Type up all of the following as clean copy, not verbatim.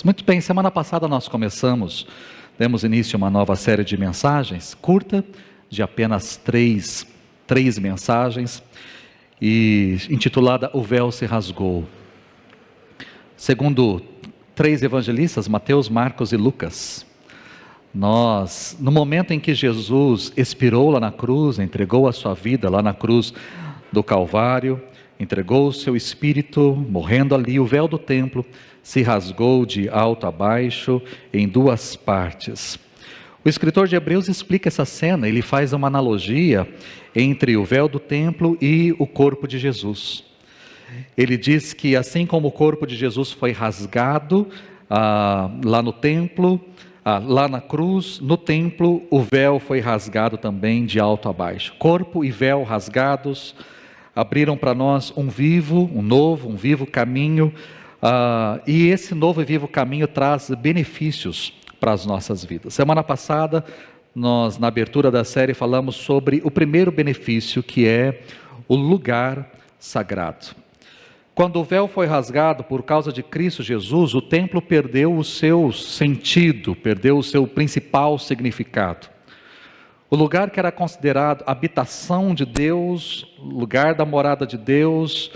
Muito bem, semana passada nós demos início a uma nova série de mensagens, curta, de apenas três mensagens, e intitulada O Véu se Rasgou. Segundo três evangelistas, Mateus, Marcos e Lucas, no momento em que Jesus expirou lá na cruz, entregou a sua vida lá na cruz do Calvário, entregou o seu espírito, morrendo ali, o véu do templo se rasgou de alto a baixo em duas partes. O escritor de Hebreus explica essa cena, ele faz uma analogia entre o véu do templo e o corpo de Jesus. Ele diz que assim como o corpo de Jesus foi rasgado lá no templo, lá na cruz, no templo, o véu foi rasgado também de alto a baixo. Corpo e véu rasgados abriram para nós um vivo caminho, e esse novo e vivo caminho traz benefícios para as nossas vidas. Semana passada, nós na abertura da série falamos sobre o primeiro benefício, que é o lugar sagrado. Quando o véu foi rasgado por causa de Cristo Jesus, o templo perdeu o seu sentido, perdeu o seu principal significado. O lugar que era considerado habitação de Deus, lugar da morada de Deus,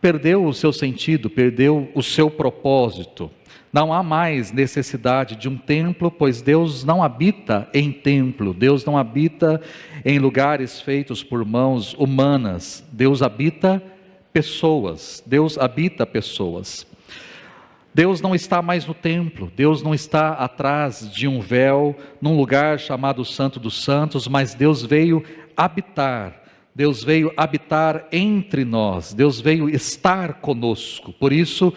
perdeu o seu sentido, perdeu o seu propósito. Não há mais necessidade de um templo, pois Deus não habita em templo, Deus não habita em lugares feitos por mãos humanas, Deus habita pessoas, Deus habita pessoas. Deus não está mais no templo, Deus não está atrás de um véu, num lugar chamado Santo dos Santos, mas Deus veio habitar entre nós, Deus veio estar conosco. Por isso,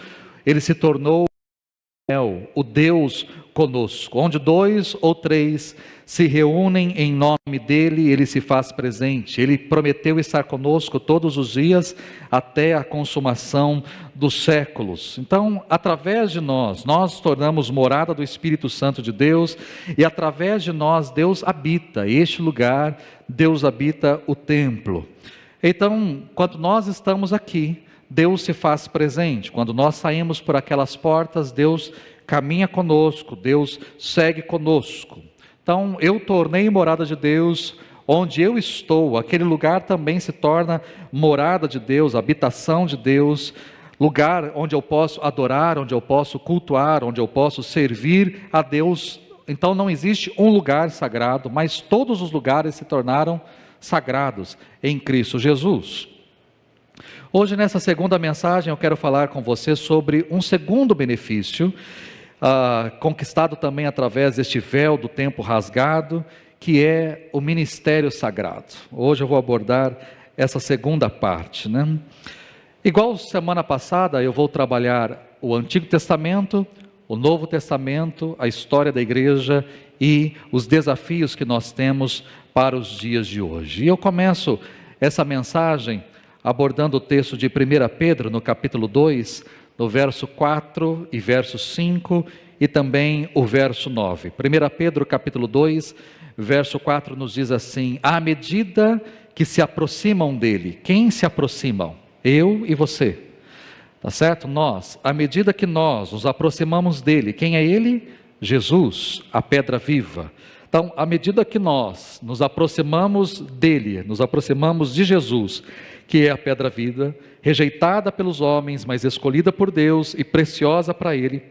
Ele se tornou o Deus conosco, onde 2 ou 3 se reúnem em nome dEle, Ele se faz presente. Ele prometeu estar conosco todos os dias, até a consumação dos séculos. Então, através de nós tornamos morada do Espírito Santo de Deus, e através de nós, Deus habita este lugar, Deus habita o templo. Então, quando nós estamos aqui, Deus se faz presente. Quando nós saímos por aquelas portas, Deus caminha conosco, Deus segue conosco. Então, eu tornei morada de Deus onde eu estou, aquele lugar também se torna morada de Deus, habitação de Deus, lugar onde eu posso adorar, onde eu posso cultuar, onde eu posso servir a Deus. Então, não existe um lugar sagrado, mas todos os lugares se tornaram sagrados em Cristo Jesus. Hoje, nessa segunda mensagem, eu quero falar com você sobre um segundo benefício, conquistado também através deste véu do templo rasgado, que é o ministério sagrado. Hoje eu vou abordar essa segunda parte, né? Igual semana passada, eu vou trabalhar o Antigo Testamento, o Novo Testamento, a história da igreja e os desafios que nós temos para os dias de hoje. E eu começo essa mensagem abordando o texto de 1 Pedro, no capítulo 2, no verso 4 e verso 5, e também o verso 9. 1 Pedro, capítulo 2, verso 4 nos diz assim: à medida que se aproximam dele, quem se aproximam? Eu e você, tá certo? Nós, à medida que nós nos aproximamos dele, quem é ele? Jesus, a pedra viva. Então, à medida que nós nos aproximamos dele, nos aproximamos de Jesus, que é a pedra viva, rejeitada pelos homens, mas escolhida por Deus e preciosa para Ele,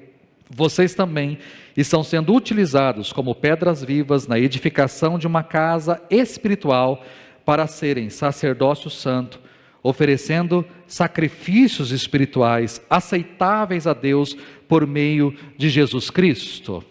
vocês também estão sendo utilizados como pedras vivas na edificação de uma casa espiritual para serem sacerdócio santo, oferecendo sacrifícios espirituais aceitáveis a Deus por meio de Jesus Cristo.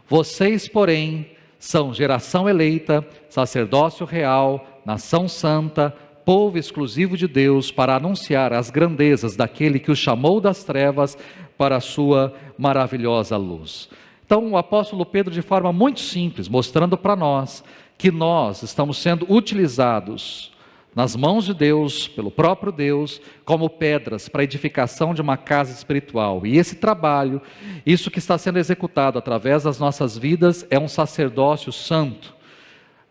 Vocês, porém, são geração eleita, sacerdócio real, nação santa, povo exclusivo de Deus, para anunciar as grandezas daquele que os chamou das trevas para a sua maravilhosa luz. Então, o apóstolo Pedro, de forma muito simples, mostrando para nós que nós estamos sendo utilizados nas mãos de Deus, pelo próprio Deus, como pedras para a edificação de uma casa espiritual. E esse trabalho, isso que está sendo executado através das nossas vidas, é um sacerdócio santo.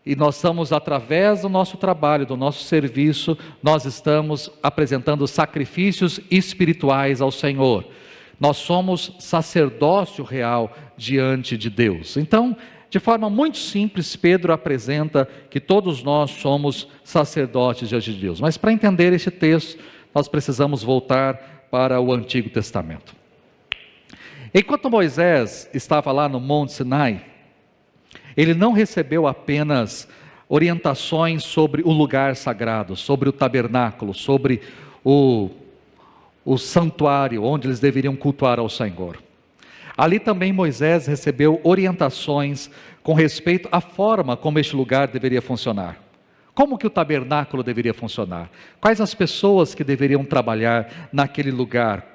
E nós estamos, através do nosso trabalho, do nosso serviço, nós estamos apresentando sacrifícios espirituais ao Senhor. Nós somos sacerdócio real diante de Deus. Então, de forma muito simples, Pedro apresenta que todos nós somos sacerdotes diante de Deus. Mas para entender este texto, nós precisamos voltar para o Antigo Testamento. Enquanto Moisés estava lá no Monte Sinai, ele não recebeu apenas orientações sobre o lugar sagrado, sobre o tabernáculo, sobre o santuário onde eles deveriam cultuar ao Senhor. Ali também Moisés recebeu orientações com respeito à forma como este lugar deveria funcionar. Como que o tabernáculo deveria funcionar? Quais as pessoas que deveriam trabalhar naquele lugar?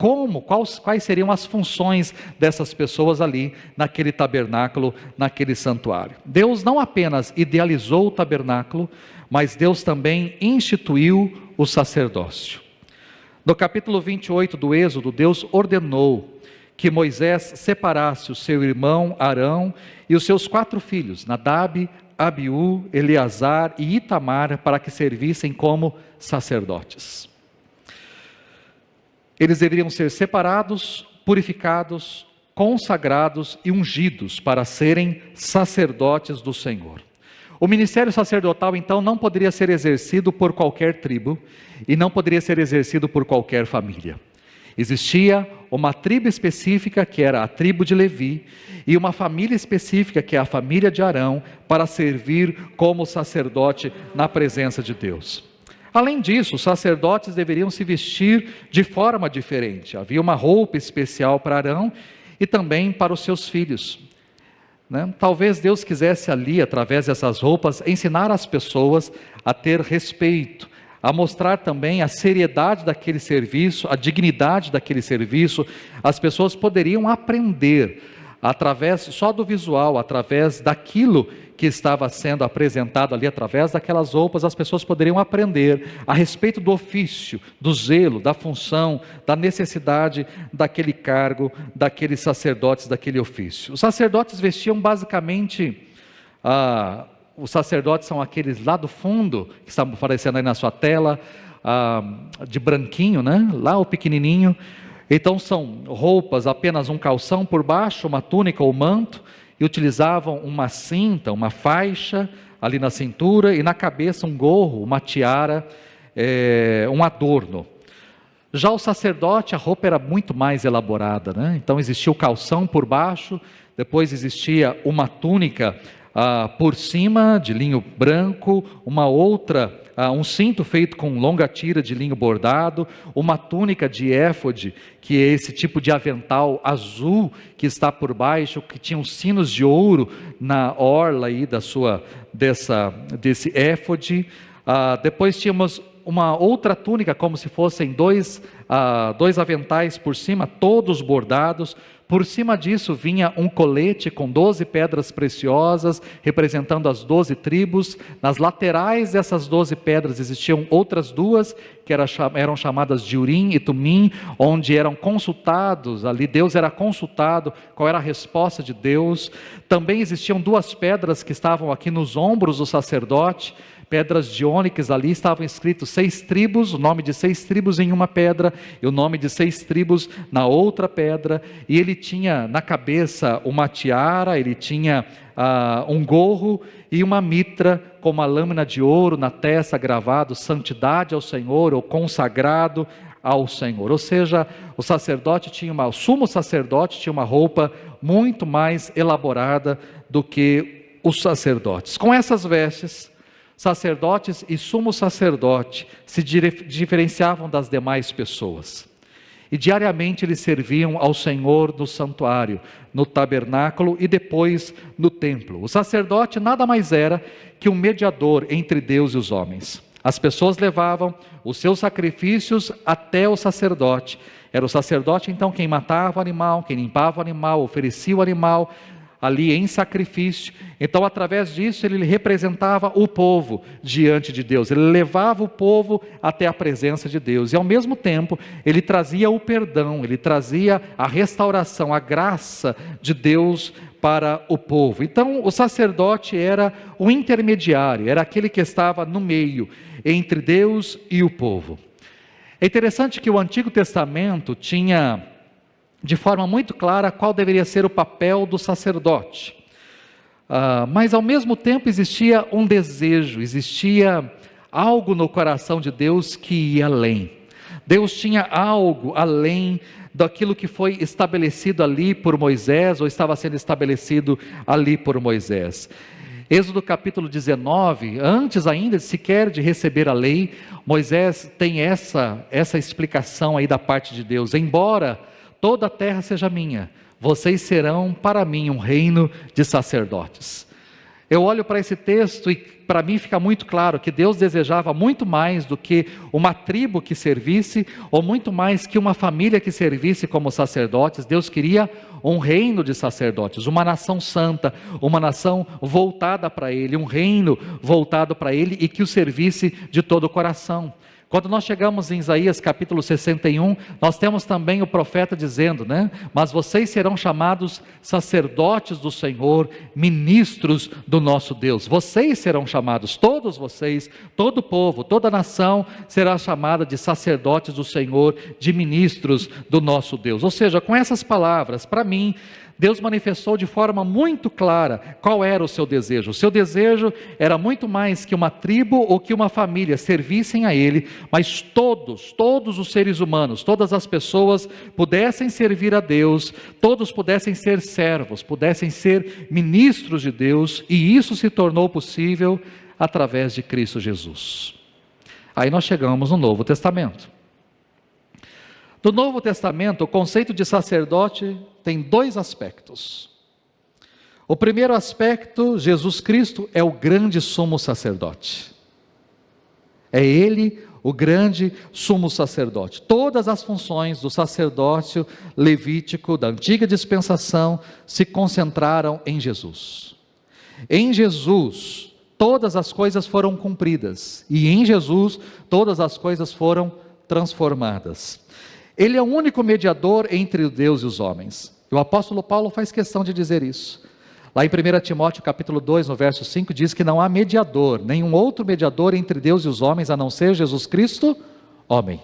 Quais seriam as funções dessas pessoas ali, naquele tabernáculo, naquele santuário? Deus não apenas idealizou o tabernáculo, mas Deus também instituiu o sacerdócio. No capítulo 28 do Êxodo, Deus ordenou que Moisés separasse o seu irmão Arão e os seus 4 filhos, Nadab, Abiú, Eleazar e Itamar, para que servissem como sacerdotes. Eles deveriam ser separados, purificados, consagrados e ungidos para serem sacerdotes do Senhor. O ministério sacerdotal, então, não poderia ser exercido por qualquer tribo e não poderia ser exercido por qualquer família. Existia uma tribo específica, que era a tribo de Levi, e uma família específica, que é a família de Arão, para servir como sacerdote na presença de Deus. Além disso, os sacerdotes deveriam se vestir de forma diferente. Havia uma roupa especial para Arão e também para os seus filhos. Talvez Deus quisesse ali, através dessas roupas, ensinar as pessoas a ter respeito, a mostrar também a seriedade daquele serviço, a dignidade daquele serviço. As pessoas poderiam aprender, através só do visual, através daquilo que estava sendo apresentado ali, através daquelas roupas, as pessoas poderiam aprender a respeito do ofício, do zelo, da função, da necessidade daquele cargo, daqueles sacerdotes, daquele ofício. Os sacerdotes vestiam basicamente os sacerdotes são aqueles lá do fundo, que estão aparecendo aí na sua tela, de branquinho, lá o pequenininho. Então são roupas, apenas um calção por baixo, uma túnica ou manto, e utilizavam uma cinta, uma faixa ali na cintura, e na cabeça um gorro, uma tiara, um adorno. Já o sacerdote, a roupa era muito mais elaborada, Então existia o calção por baixo, depois existia uma túnica por cima, de linho branco, uma outra, um cinto feito com longa tira de linho bordado, uma túnica de éfode, que é esse tipo de avental azul que está por baixo, que tinha uns sinos de ouro na orla aí desse éfode. Depois tínhamos uma outra túnica, como se fossem dois aventais por cima, todos bordados. Por cima disso vinha um colete com 12 pedras preciosas, representando as 12 tribos. Nas laterais dessas 12 pedras existiam outras 2, que eram chamadas de Urim e Tumim, onde eram consultados, ali Deus era consultado, qual era a resposta de Deus. Também existiam 2 pedras que estavam aqui nos ombros do sacerdote, pedras de ônix. Ali estavam escritos 6 tribos, o nome de 6 tribos em uma pedra, e o nome de 6 tribos na outra pedra. E ele tinha na cabeça uma tiara, ele tinha um gorro e uma mitra com uma lâmina de ouro na testa, gravado santidade ao Senhor, ou consagrado ao Senhor. Ou seja, o sumo sacerdote tinha uma roupa muito mais elaborada do que os sacerdotes. Com essas vestes, sacerdotes e sumo sacerdote se diferenciavam das demais pessoas. E diariamente eles serviam ao Senhor no santuário, no tabernáculo e depois no templo. O sacerdote nada mais era que um mediador entre Deus e os homens. As pessoas levavam os seus sacrifícios até o sacerdote. Era o sacerdote então quem matava o animal, quem limpava o animal, oferecia o animal ali em sacrifício. Então, através disso, ele representava o povo diante de Deus, ele levava o povo até a presença de Deus, e ao mesmo tempo, ele trazia o perdão, ele trazia a restauração, a graça de Deus para o povo. Então, o sacerdote era o intermediário, era aquele que estava no meio, entre Deus e o povo. É interessante que o Antigo Testamento tinha de forma muito clara qual deveria ser o papel do sacerdote. Mas ao mesmo tempo existia um desejo, existia algo no coração de Deus que ia além. Deus tinha algo além daquilo que foi estabelecido ali por Moisés, ou estava sendo estabelecido ali por Moisés. Êxodo capítulo 19, antes ainda sequer de receber a lei, Moisés tem essa explicação aí da parte de Deus: embora toda a terra seja minha, vocês serão para mim um reino de sacerdotes. Eu olho para esse texto e para mim fica muito claro que Deus desejava muito mais do que uma tribo que servisse, ou muito mais que uma família que servisse como sacerdotes. Deus queria um reino de sacerdotes, uma nação santa, uma nação voltada para Ele, um reino voltado para Ele e que o servisse de todo o coração. Quando nós chegamos em Isaías capítulo 61, nós temos também o profeta dizendo, mas vocês serão chamados sacerdotes do Senhor, ministros do nosso Deus. Vocês serão chamados, todos vocês, todo o povo, toda a nação será chamada de sacerdotes do Senhor, de ministros do nosso Deus. Ou seja, com essas palavras, para mim, Deus manifestou de forma muito clara qual era o seu desejo. O seu desejo era muito mais que uma tribo ou que uma família servissem a Ele, mas todos os seres humanos, todas as pessoas pudessem servir a Deus, todos pudessem ser servos, pudessem ser ministros de Deus, e isso se tornou possível através de Cristo Jesus. Aí nós chegamos no Novo Testamento. No Novo Testamento, o conceito de sacerdote tem dois aspectos. O primeiro aspecto, Jesus Cristo é o grande sumo sacerdote. É Ele o grande sumo sacerdote. Todas as funções do sacerdócio levítico da antiga dispensação se concentraram em Jesus. Em Jesus, todas as coisas foram cumpridas, e em Jesus, todas as coisas foram transformadas. Ele é o único mediador entre Deus e os homens. O apóstolo Paulo faz questão de dizer isso. Lá em 1 Timóteo capítulo 2, no verso 5, diz que não há mediador, nenhum outro mediador entre Deus e os homens, a não ser Jesus Cristo, homem.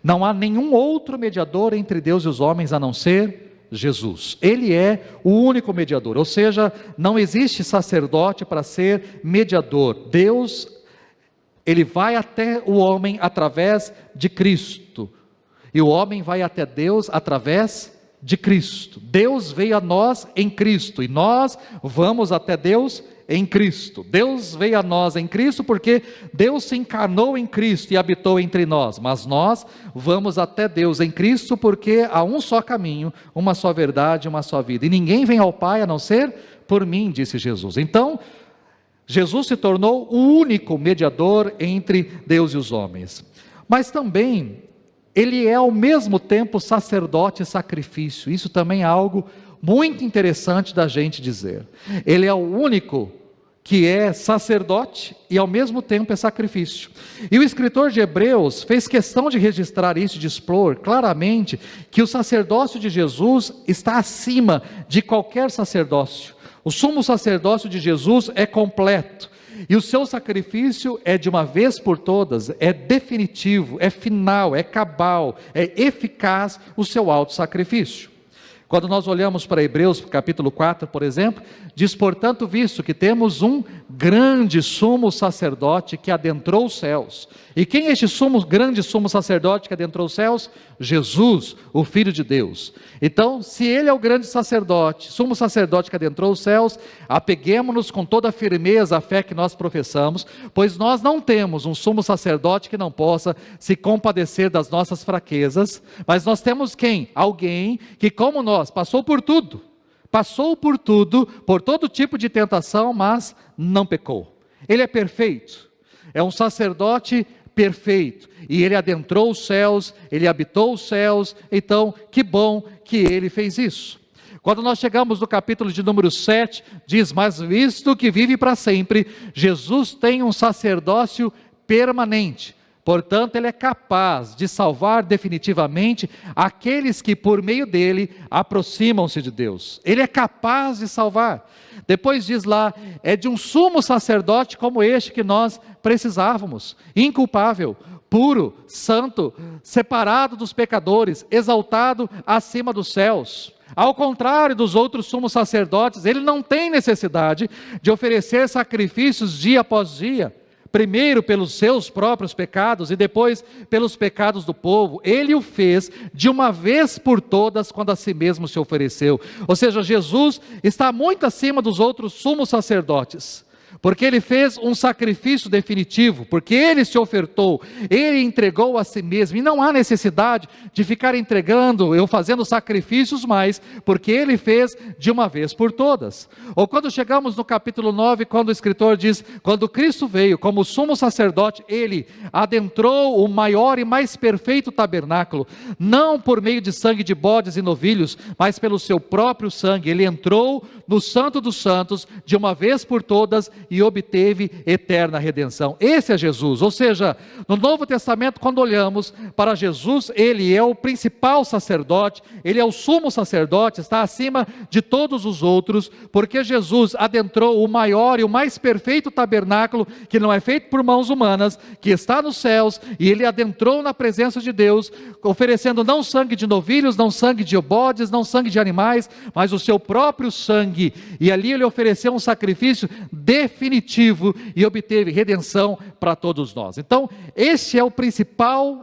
Não há nenhum outro mediador entre Deus e os homens, a não ser Jesus. Ele é o único mediador, ou seja, não existe sacerdote para ser mediador. Deus, Ele vai até o homem através de Cristo. E o homem vai até Deus através de Cristo. Deus veio a nós em Cristo, e nós vamos até Deus em Cristo. Deus veio a nós em Cristo porque Deus se encarnou em Cristo e habitou entre nós. Mas nós vamos até Deus em Cristo porque há um só caminho, uma só verdade, uma só vida. E ninguém vem ao Pai a não ser por mim, disse Jesus. Então, Jesus se tornou o único mediador entre Deus e os homens. Mas também Ele é ao mesmo tempo sacerdote e sacrifício. Isso também é algo muito interessante da gente dizer. Ele é o único que é sacerdote e ao mesmo tempo é sacrifício. E o escritor de Hebreus fez questão de registrar isso, de expor claramente que o sacerdócio de Jesus está acima de qualquer sacerdócio. O sumo sacerdócio de Jesus é completo. E o seu sacrifício é de uma vez por todas, é definitivo, é final, é cabal, é eficaz o seu auto sacrifício. Quando nós olhamos para Hebreus capítulo 4, por exemplo, diz: portanto, visto que temos um grande sumo sacerdote que adentrou os céus. E quem é este grande sumo sacerdote que adentrou os céus? Jesus, o Filho de Deus. Então, se Ele é o grande sacerdote, sumo sacerdote que adentrou os céus, apeguemo-nos com toda a firmeza à fé que nós professamos, pois nós não temos um sumo sacerdote que não possa se compadecer das nossas fraquezas, mas nós temos quem? Alguém que, como nós, passou por tudo, por todo tipo de tentação, mas não pecou. Ele é perfeito, é um sacerdote perfeito, e Ele adentrou os céus, Ele habitou os céus. Então, que bom que Ele fez isso. Quando nós chegamos no capítulo de número 7, diz: mas visto que vive para sempre, Jesus tem um sacerdócio permanente. Portanto, Ele é capaz de salvar definitivamente aqueles que por meio dEle aproximam-se de Deus. Ele é capaz de salvar. Depois diz lá, é de um sumo sacerdote como este que nós precisávamos, inculpável, puro, santo, separado dos pecadores, exaltado acima dos céus. Ao contrário dos outros sumos sacerdotes, ele não tem necessidade de oferecer sacrifícios dia após dia, primeiro pelos seus próprios pecados e depois pelos pecados do povo. Ele o fez de uma vez por todas quando a si mesmo se ofereceu. Ou seja, Jesus está muito acima dos outros sumos sacerdotes, porque ele fez um sacrifício definitivo, porque ele se ofertou, ele entregou a si mesmo, e não há necessidade de ficar entregando ou fazendo sacrifícios mais, porque ele fez de uma vez por todas. Ou quando chegamos no capítulo 9, quando o escritor diz, quando Cristo veio como sumo sacerdote, ele adentrou o maior e mais perfeito tabernáculo, não por meio de sangue de bodes e novilhos, mas pelo seu próprio sangue. Ele entrou no Santo dos Santos de uma vez por todas e obteve eterna redenção. Esse é Jesus. Ou seja, no Novo Testamento, quando olhamos para Jesus, ele é o principal sacerdote, ele é o sumo sacerdote, está acima de todos os outros, porque Jesus adentrou o maior e o mais perfeito tabernáculo, que não é feito por mãos humanas, que está nos céus, e ele adentrou na presença de Deus, oferecendo não sangue de novilhos, não sangue de bodes, não sangue de animais, mas o seu próprio sangue, e ali ele ofereceu um sacrifício definitivo e obteve redenção para todos nós. Então, esse é a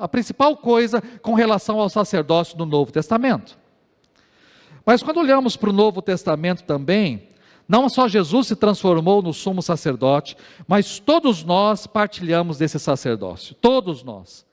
principal coisa com relação ao sacerdócio do Novo Testamento. Mas quando olhamos para o Novo Testamento também, não só Jesus se transformou no sumo sacerdote, mas todos nós partilhamos desse sacerdócio, todos nós.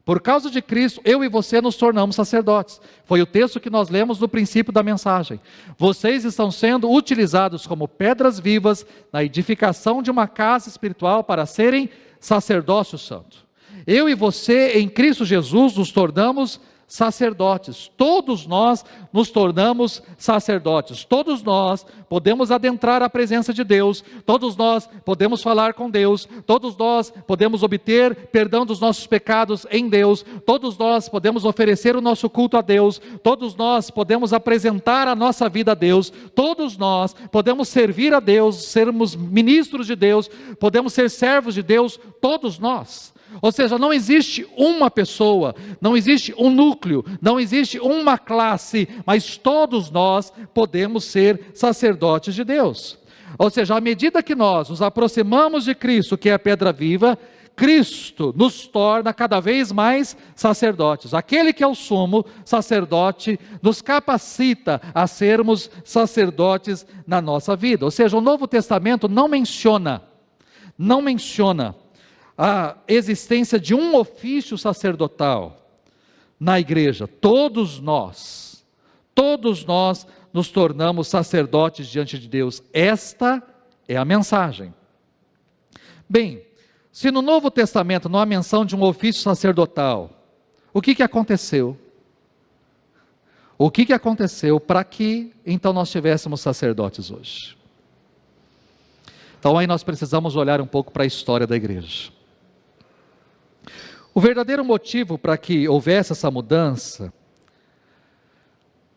Por causa de Cristo, eu e você nos tornamos sacerdotes. Foi o texto que nós lemos no princípio da mensagem. Vocês estão sendo utilizados como pedras vivas na edificação de uma casa espiritual para serem sacerdócio santo. Eu e você, em Cristo Jesus, nos tornamos sacerdotes. Todos nós nos tornamos sacerdotes. Todos nós podemos adentrar a presença de Deus. Todos nós podemos falar com Deus. Todos nós podemos obter perdão dos nossos pecados em Deus. Todos nós podemos oferecer o nosso culto a Deus. Todos nós podemos apresentar a nossa vida a Deus. Todos nós podemos servir a Deus, sermos ministros de Deus, podemos ser servos de Deus, todos nós. Ou seja, não existe uma pessoa, não existe um núcleo, não existe uma classe, mas todos nós podemos ser sacerdotes de Deus. Ou seja, à medida que nós nos aproximamos de Cristo, que é a pedra viva, Cristo nos torna cada vez mais sacerdotes. Aquele que é o sumo sacerdote nos capacita a sermos sacerdotes na nossa vida. Ou seja, o Novo Testamento não menciona a existência de um ofício sacerdotal na igreja. Todos nós nos tornamos sacerdotes diante de Deus. Esta é a mensagem. Bem, se no Novo Testamento não há menção de um ofício sacerdotal, o que aconteceu? O que aconteceu para que então nós tivéssemos sacerdotes hoje? Então aí nós precisamos olhar um pouco para a história da igreja. O verdadeiro motivo para que houvesse essa mudança,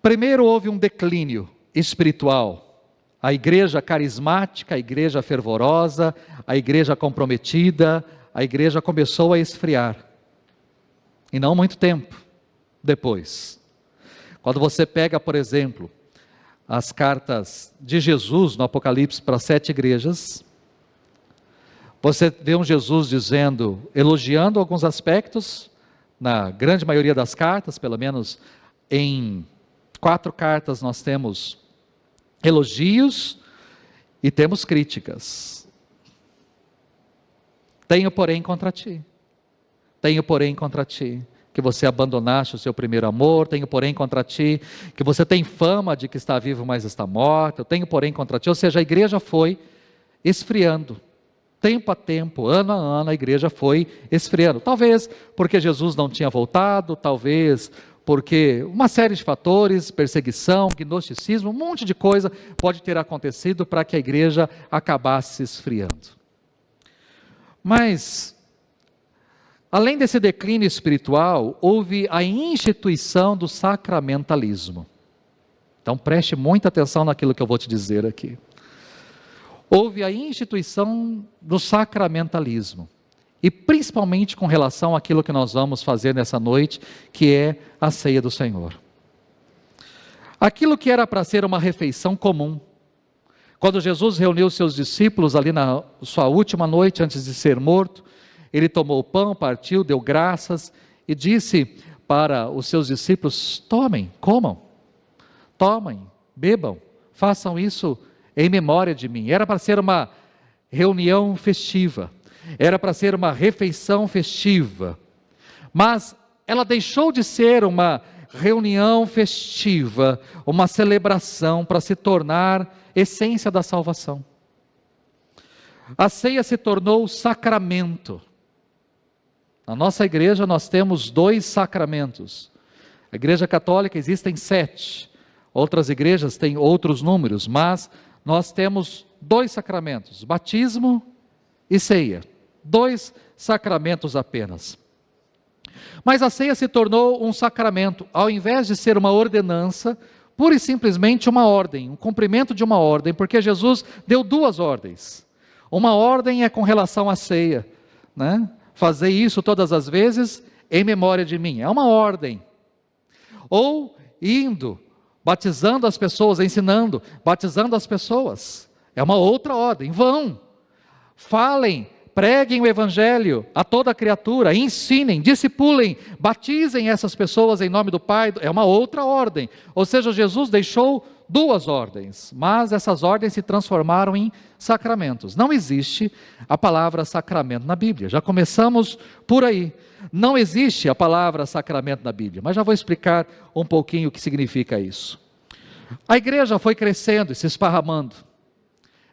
primeiro houve um declínio espiritual. A igreja carismática, a igreja fervorosa, a igreja comprometida, a igreja começou a esfriar. E não muito tempo depois. Quando você pega, por exemplo, as cartas de Jesus no Apocalipse para 7 igrejas, você vê um Jesus elogiando alguns aspectos, na grande maioria das cartas, pelo menos em 4 cartas nós temos elogios e temos críticas. Tenho porém contra ti, que você abandonaste o seu primeiro amor. Tenho porém contra ti, que você tem fama de que está vivo, mas está morto. Eu tenho porém contra ti. Ou seja, a igreja foi esfriando. Tempo a tempo, ano a ano, a igreja foi esfriando. Talvez porque Jesus não tinha voltado, talvez porque uma série de fatores, perseguição, gnosticismo, um monte de coisa pode ter acontecido para que a igreja acabasse se esfriando. Mas, além desse declínio espiritual, houve a instituição do sacramentalismo. Então preste muita atenção naquilo que eu vou te dizer aqui. Houve a instituição do sacramentalismo. e principalmente com relação àquilo que nós vamos fazer nessa noite, que é a ceia do Senhor. Aquilo que era para ser uma refeição comum, quando Jesus reuniu seus discípulos ali na sua última noite antes de ser morto, ele tomou o pão, partiu, deu graças e disse para os seus discípulos: tomem, comam, tomem, bebam, façam isso em memória de mim. Era para ser uma reunião festiva, era para ser uma refeição festiva, mas ela deixou de ser uma reunião festiva, uma celebração, para se tornar essência da salvação. A ceia se tornou sacramento. Na nossa igreja nós temos 2 sacramentos. A igreja católica existem 7, outras igrejas têm outros números, mas nós temos 2 sacramentos, batismo e ceia, 2 sacramentos apenas. Mas a ceia se tornou um sacramento, ao invés de ser uma ordenança, pura e simplesmente uma ordem, um cumprimento de uma ordem, porque Jesus deu 2 ordens. Uma ordem é com relação à ceia, né? Fazer isso todas as vezes em memória de mim, é uma ordem. Ou indo, batizando as pessoas, ensinando, batizando as pessoas, é uma outra ordem. Vão, falem, preguem o evangelho a toda criatura, ensinem, discipulem, batizem essas pessoas em nome do Pai, é uma outra ordem. Ou seja, Jesus deixou 2 ordens, mas essas ordens se transformaram em sacramentos. Não existe a palavra sacramento na Bíblia, já começamos por aí. Não existe a palavra sacramento na Bíblia, mas já vou explicar um pouquinho o que significa isso. A igreja foi crescendo e se esparramando.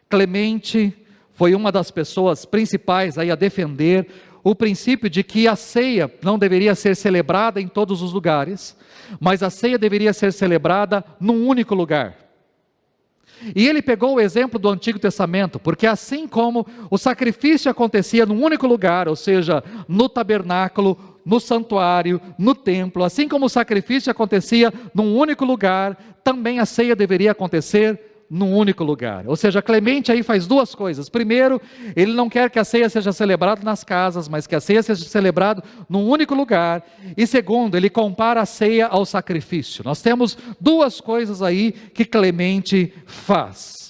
Clemente foi uma das pessoas principais aí a defender o princípio de que a ceia não deveria ser celebrada em todos os lugares, mas a ceia deveria ser celebrada num único lugar. E ele pegou o exemplo do Antigo Testamento, porque assim como o sacrifício acontecia num único lugar, ou seja, no tabernáculo, no santuário, no templo, assim como o sacrifício acontecia num único lugar, também a ceia deveria acontecer num único lugar. Ou seja, Clemente aí faz 2 coisas. Primeiro, ele não quer que a ceia seja celebrada nas casas, mas que a ceia seja celebrada num único lugar. E segundo, ele compara a ceia ao sacrifício. Nós temos 2 coisas aí que Clemente faz.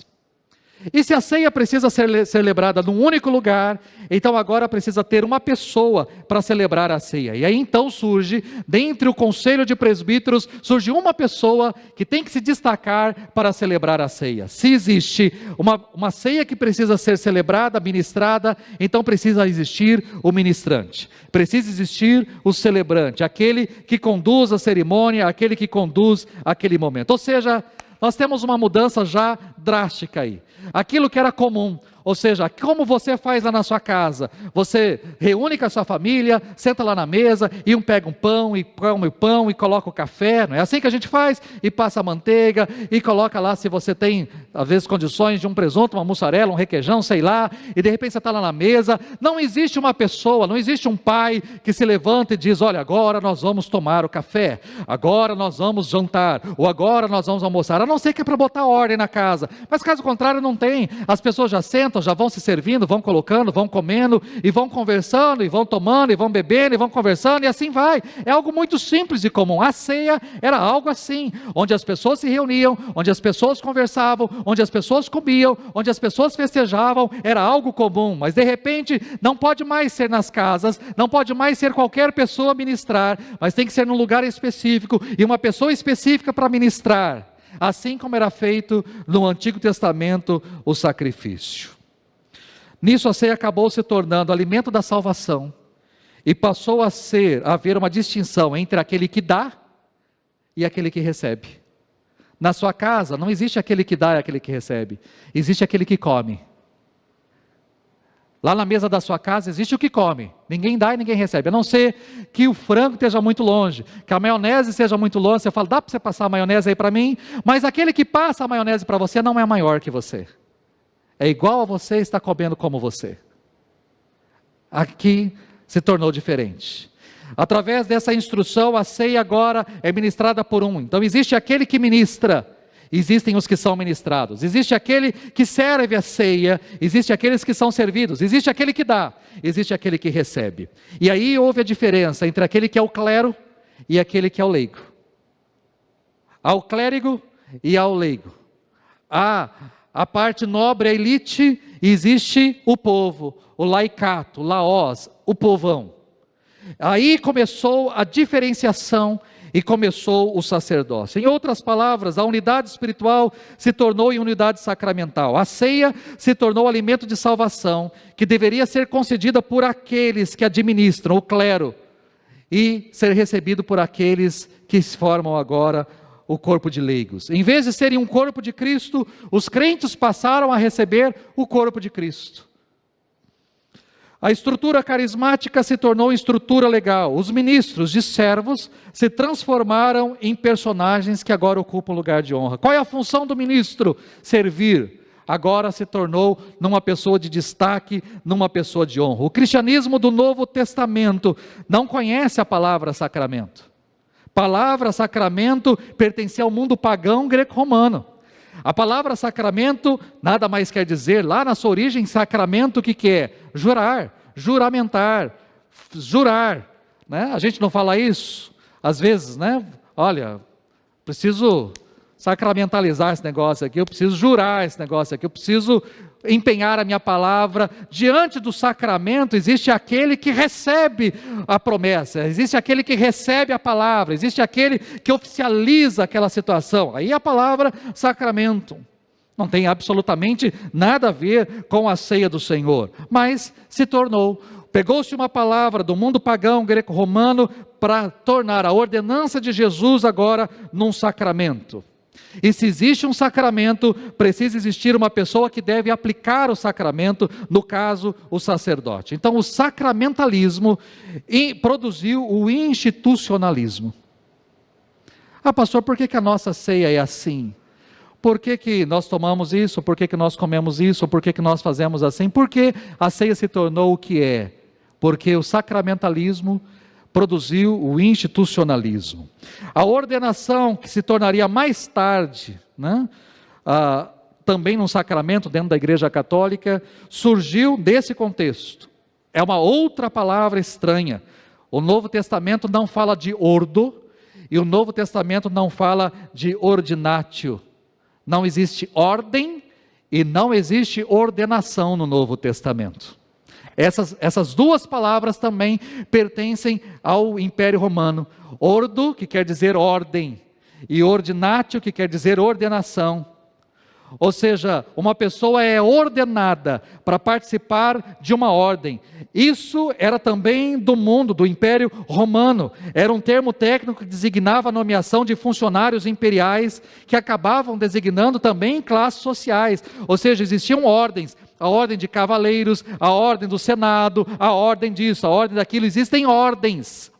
E se a ceia precisa ser celebrada num único lugar, então agora precisa ter uma pessoa para celebrar a ceia. E aí então surge, dentre o conselho de presbíteros, surge uma pessoa que tem que se destacar para celebrar a ceia. Se existe uma ceia que precisa ser celebrada, ministrada, então precisa existir o ministrante. Precisa existir o celebrante, aquele que conduz a cerimônia, aquele que conduz aquele momento. Ou seja, nós temos uma mudança já drástica aí. Aquilo que era comum, ou seja, como você faz lá na sua casa, você reúne com a sua família, senta lá na mesa, e um pega um pão, e come o pão, e coloca o café, não é assim que a gente faz? E passa a manteiga, e coloca lá, se você tem, às vezes, condições de um presunto, uma mussarela, um requeijão, sei lá, e de repente você está lá na mesa. Não existe uma pessoa, não existe um pai que se levanta e diz: olha, agora nós vamos tomar o café, agora nós vamos jantar, ou agora nós vamos almoçar, a não ser que é para botar ordem na casa, mas caso contrário não tem. As pessoas já sentam, já vão se servindo, vão colocando, vão comendo, e vão conversando, e vão tomando, e vão bebendo, e vão conversando, e assim vai. É algo muito simples e comum. A ceia era algo assim, onde as pessoas se reuniam, onde as pessoas conversavam, onde as pessoas comiam, onde as pessoas festejavam, era algo comum. Mas de repente, não pode mais ser nas casas, não pode mais ser qualquer pessoa ministrar, mas tem que ser num lugar específico, e uma pessoa específica para ministrar. Assim como era feito no Antigo Testamento o sacrifício. Nisso a ceia acabou se tornando alimento da salvação, e passou a haver uma distinção entre aquele que dá e aquele que recebe. Na sua casa não existe aquele que dá e aquele que recebe, existe aquele que come. Lá na mesa da sua casa existe o que come, ninguém dá e ninguém recebe, a não ser que o frango esteja muito longe, que a maionese seja muito longe. Você fala: dá para você passar a maionese aí para mim? Mas aquele que passa a maionese para você não é maior que você, é igual a você, está comendo como você. Aqui se tornou diferente. Através dessa instrução, a ceia agora é ministrada por um. Então existe aquele que ministra, Existem os que são ministrados, existe aquele que serve a ceia, existe aqueles que são servidos, existe aquele que dá, existe aquele que recebe. E aí houve a diferença entre aquele que é o clero e aquele que é o leigo. Ao clérigo e ao leigo. Há a parte nobre, a elite, e existe o povo, o laicato, o laós, o povão. Aí começou a diferenciação e começou o sacerdócio. Em outras palavras, a unidade espiritual se tornou em unidade sacramental. A ceia se tornou alimento de salvação, que deveria ser concedida por aqueles que administram, o clero, e ser recebido por aqueles que formam agora o corpo de leigos. Em vez de serem um corpo de Cristo, os crentes passaram a receber o corpo de Cristo. A estrutura carismática se tornou estrutura legal. Os ministros de servos se transformaram em personagens que agora ocupam lugar de honra. Qual é a função do ministro? Servir. Agora se tornou numa pessoa de destaque, numa pessoa de honra. O cristianismo do Novo Testamento não conhece a palavra sacramento. Palavra sacramento pertencia ao mundo pagão greco-romano. A palavra sacramento nada mais quer dizer, lá na sua origem, sacramento o que é? Jurar, juramentar, jurar, né? A gente não fala isso, às vezes, né? Olha, preciso sacramentalizar esse negócio aqui, eu preciso jurar esse negócio aqui, eu preciso empenhar a minha palavra. Diante do sacramento existe aquele que recebe a promessa, existe aquele que recebe a palavra, existe aquele que oficializa aquela situação. Aí a palavra sacramento não tem absolutamente nada a ver com a ceia do Senhor, mas se tornou, pegou-se uma palavra do mundo pagão greco-romano para tornar a ordenança de Jesus agora num sacramento. E se existe um sacramento, precisa existir uma pessoa que deve aplicar o sacramento, no caso, o sacerdote. Então, o sacramentalismo produziu o institucionalismo. Ah, pastor, por que a nossa ceia é assim? Por que nós tomamos isso? Por que nós comemos isso? Por que nós fazemos assim? Por que a ceia se tornou o que é? Porque o sacramentalismo produziu o institucionalismo. A ordenação, que se tornaria mais tarde, né, também num sacramento dentro da Igreja Católica, surgiu desse contexto. É uma outra palavra estranha. O Novo Testamento não fala de ordo, e o Novo Testamento não fala de ordinatio. Não existe ordem e não existe ordenação no Novo Testamento. Essas duas palavras também pertencem ao Império Romano. Ordo, que quer dizer ordem, e ordinatio, que quer dizer ordenação. Ou seja, uma pessoa é ordenada para participar de uma ordem. Isso era também do mundo, do Império Romano. Era um termo técnico que designava a nomeação de funcionários imperiais, que acabavam designando também classes sociais. Ou seja, existiam ordens. A ordem de cavaleiros, a ordem do Senado, a ordem disso, a ordem daquilo. Existem ordens.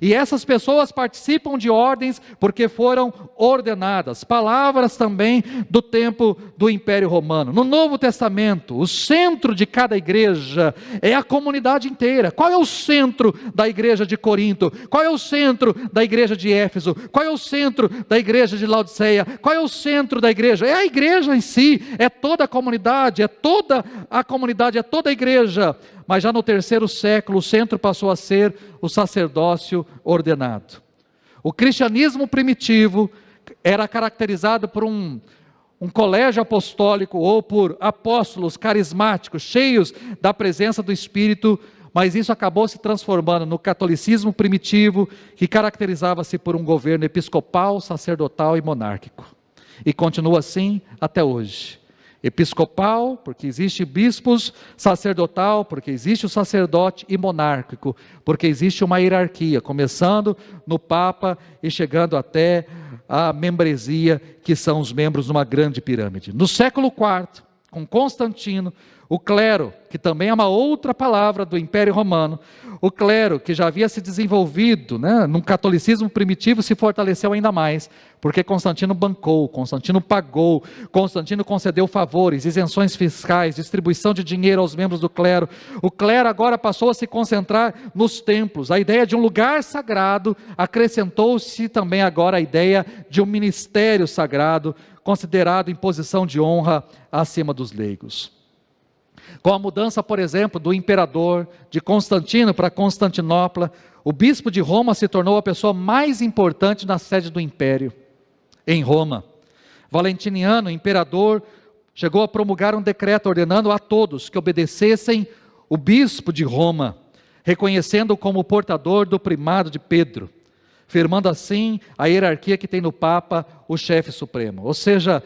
E essas pessoas participam de ordens porque foram ordenadas. Palavras também do tempo do Império Romano. No Novo Testamento, o centro de cada igreja é a comunidade inteira. Qual é o centro da igreja de Corinto? Qual é o centro da igreja de Éfeso? Qual é o centro da igreja de Laodiceia? Qual é o centro da igreja? É a igreja em si, é toda a comunidade, é toda a igreja. Mas já no terceiro século, o centro passou a ser o sacerdócio ordenado. O cristianismo primitivo era caracterizado por um colégio apostólico ou por apóstolos carismáticos, cheios da presença do Espírito, mas isso acabou se transformando no catolicismo primitivo, que caracterizava-se por um governo episcopal, sacerdotal e monárquico. E continua assim até hoje. Episcopal, porque existe bispos, sacerdotal, porque existe o sacerdote, e monárquico, porque existe uma hierarquia, começando no Papa e chegando até a membresia, que são os membros de uma grande pirâmide. No século IV, com Constantino, o clero, que também é uma outra palavra do Império Romano, o clero que já havia se desenvolvido, num catolicismo primitivo, se fortaleceu ainda mais, porque Constantino bancou, Constantino pagou, Constantino concedeu favores, isenções fiscais, distribuição de dinheiro aos membros do clero. O clero agora passou a se concentrar nos templos. A ideia de um lugar sagrado, acrescentou-se também agora a ideia de um ministério sagrado, considerado em posição de honra acima dos leigos. Com a mudança, por exemplo, do imperador de Constantino para Constantinopla, o bispo de Roma se tornou a pessoa mais importante na sede do império, em Roma. Valentiniano, imperador, chegou a promulgar um decreto ordenando a todos que obedecessem o bispo de Roma, reconhecendo-o como portador do primado de Pedro, firmando assim a hierarquia que tem no Papa o chefe supremo. Ou seja,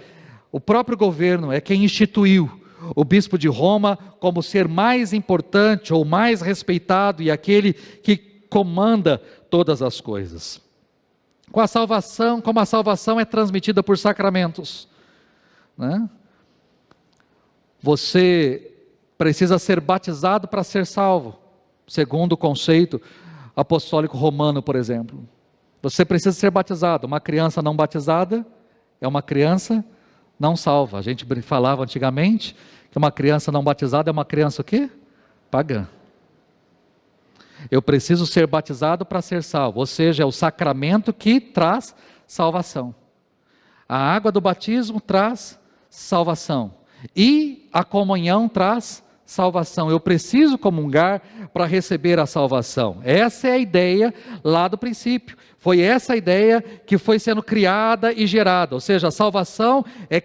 o próprio governo é quem instituiu o bispo de Roma como ser mais importante ou mais respeitado e aquele que comanda todas as coisas. Como a salvação é transmitida por sacramentos, Você precisa ser batizado para ser salvo, segundo o conceito apostólico romano, por exemplo. Você precisa ser batizado. Uma criança não batizada é uma criança não salva. A gente falava antigamente que uma criança não batizada é uma criança o quê? Pagã. Eu preciso ser batizado para ser salvo, ou seja, é o sacramento que traz salvação. A água do batismo traz salvação e a comunhão traz salvação. Eu preciso comungar para receber a salvação. Essa é a ideia lá do princípio. Foi essa a ideia que foi sendo criada e gerada. Ou seja, a salvação é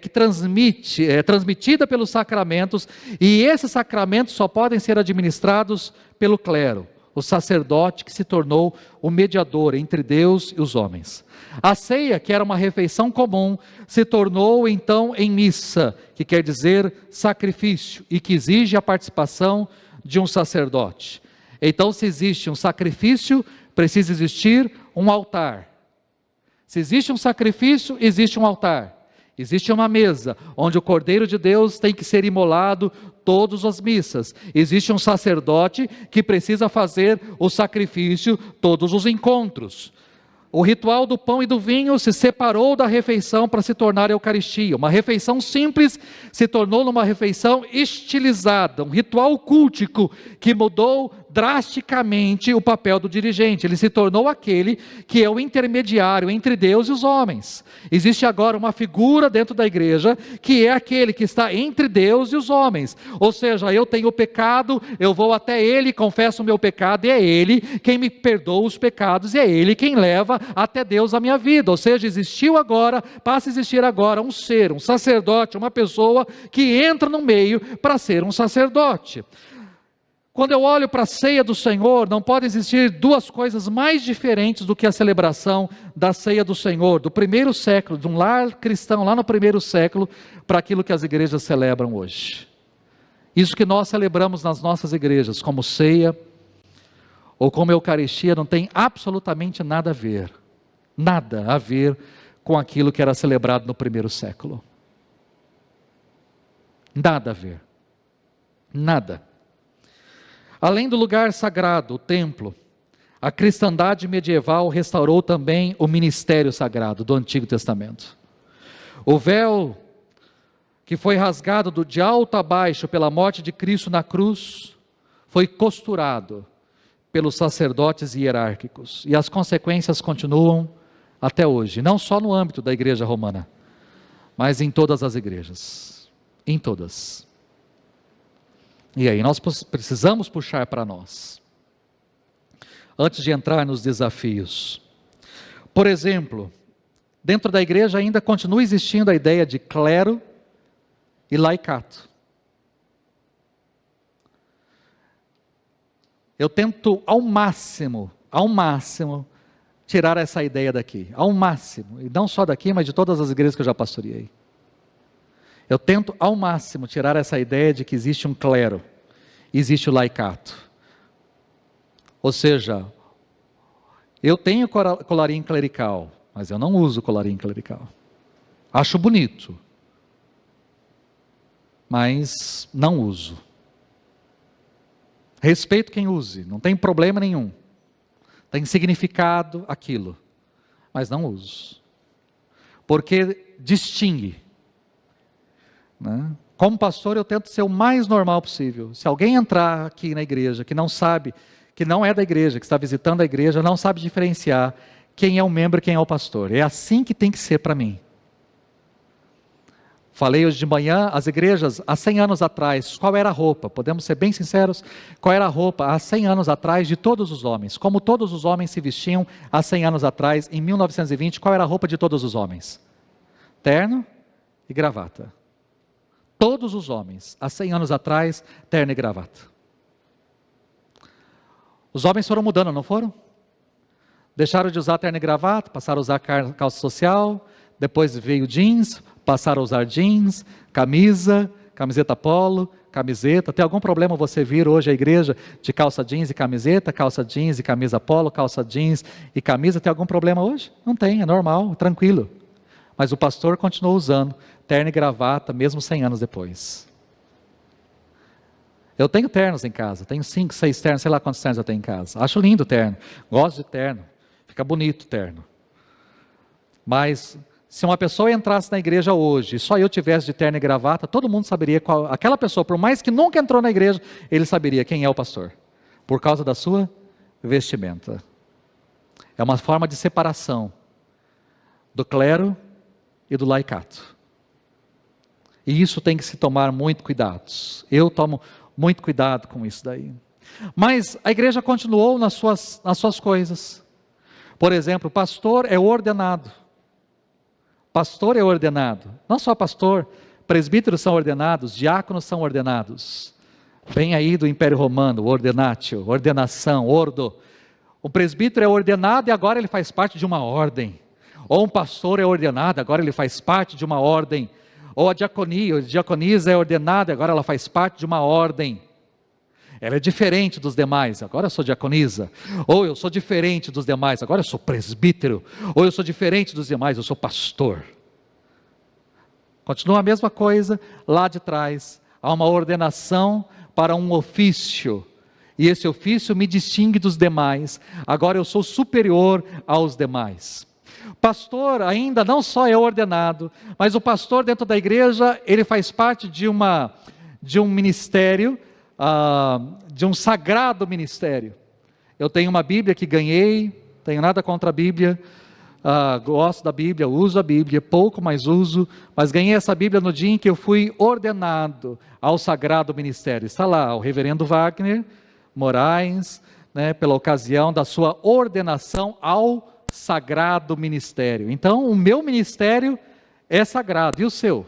transmitida pelos sacramentos, e esses sacramentos só podem ser administrados pelo clero, o sacerdote que se tornou o mediador entre Deus e os homens. A ceia, que era uma refeição comum, se tornou então em missa, que quer dizer sacrifício, e que exige a participação de um sacerdote. Então, se existe um sacrifício, precisa existir um altar. Se existe um sacrifício, existe um altar. Existe uma mesa, onde o Cordeiro de Deus tem que ser imolado todas as missas. Existe um sacerdote que precisa fazer o sacrifício todos os encontros. O ritual do pão e do vinho se separou da refeição para se tornar a Eucaristia. Uma refeição simples se tornou numa refeição estilizada, um ritual cultico que mudou drasticamente o papel do dirigente. Ele se tornou aquele que é o intermediário entre Deus e os homens. Existe agora uma figura dentro da igreja que é aquele que está entre Deus e os homens. Ou seja, eu tenho pecado, eu vou até Ele, confesso o meu pecado, e é Ele quem me perdoa os pecados, e é Ele quem leva até Deus a minha vida. Ou seja, passa a existir agora um ser, um sacerdote, uma pessoa que entra no meio para ser um sacerdote. Quando eu olho para a ceia do Senhor, não pode existir duas coisas mais diferentes do que a celebração da ceia do Senhor, do primeiro século, de um lar cristão lá no primeiro século, para aquilo que as igrejas celebram hoje. Isso que nós celebramos nas nossas igrejas, como ceia ou como Eucaristia, não tem absolutamente nada a ver com aquilo que era celebrado no primeiro século. Nada a ver. Nada. Além do lugar sagrado, o templo, a cristandade medieval restaurou também o ministério sagrado do Antigo Testamento. O véu que foi rasgado de alto a baixo pela morte de Cristo na cruz, foi costurado pelos sacerdotes hierárquicos, e as consequências continuam até hoje, não só no âmbito da igreja romana, mas em todas as igrejas, em todas. E aí nós precisamos puxar para nós, antes de entrar nos desafios. Por exemplo, dentro da igreja ainda continua existindo a ideia de clero e laicato. Eu tento ao máximo, tirar essa ideia daqui, ao máximo, e não só daqui, mas de todas as igrejas que eu já pastoreei. Eu tento ao máximo tirar essa ideia de que existe um clero, existe o laicato. Ou seja, eu tenho colarinho clerical, mas eu não uso colarinho clerical. Acho bonito, mas não uso. Respeito quem use, não tem problema nenhum. Tem significado aquilo, mas não uso. Porque distingue, né? Como pastor eu tento ser o mais normal possível. Se alguém entrar aqui na igreja que não sabe, que não é da igreja, que está visitando a igreja, não sabe diferenciar quem é o membro e quem é o pastor. É assim que tem que ser para mim. Falei hoje de manhã, as igrejas, há 100 anos atrás, qual era a roupa? Podemos ser bem sinceros? Qual era a roupa há 100 anos atrás de todos os homens? Como todos os homens se vestiam há 100 anos atrás, em 1920, qual era a roupa de todos os homens? Terno e gravata. Todos os homens, há 100 anos atrás, terno e gravata. Os homens foram mudando, não foram? Deixaram de usar terno e gravata, passaram a usar calça social, depois veio jeans, passaram a usar jeans, camiseta polo, camiseta. Tem algum problema você vir hoje à igreja de calça jeans e camisa polo, calça jeans e camisa? Tem algum problema hoje? Não tem, é normal, tranquilo. Mas o pastor continuou usando terno e gravata, mesmo 100 anos depois. Eu tenho ternos em casa, tenho 5, 6 ternos, sei lá quantos ternos eu tenho em casa. Acho lindo o terno, gosto de terno, fica bonito o terno. Mas se uma pessoa entrasse na igreja hoje, e só eu tivesse de terno e gravata, todo mundo saberia qual, aquela pessoa, por mais que nunca entrou na igreja, ele saberia quem é o pastor, por causa da sua vestimenta. É uma forma de separação do clero e do laicato. E isso tem que se tomar muito cuidados. Eu tomo muito cuidado com isso daí. Mas a igreja continuou nas suas coisas. Por exemplo, pastor é ordenado. Pastor é ordenado. Não só pastor, presbíteros são ordenados, diáconos são ordenados. Vem aí do Império Romano, ordenatio, ordenação, ordo. O presbítero é ordenado e agora ele faz parte de uma ordem. Ou um pastor é ordenado, agora ele faz parte de uma ordem. Ou a diaconisa é ordenada, agora ela faz parte de uma ordem. Ela é diferente dos demais, agora eu sou diaconisa. Ou eu sou diferente dos demais, agora eu sou presbítero. Ou eu sou diferente dos demais, eu sou pastor. Continua a mesma coisa lá de trás. Há uma ordenação para um ofício. E esse ofício me distingue dos demais. Agora eu sou superior aos demais. Pastor ainda não só é ordenado, mas o pastor dentro da igreja, ele faz parte de um ministério, de um sagrado ministério. Eu tenho uma Bíblia que ganhei, tenho nada contra a Bíblia, gosto da Bíblia, uso a Bíblia, pouco, mas uso, mas ganhei essa Bíblia no dia em que eu fui ordenado ao sagrado ministério. Está lá o reverendo Wagner Moraes, né, pela ocasião da sua ordenação ao sagrado ministério. Então, o meu ministério é sagrado. E o seu?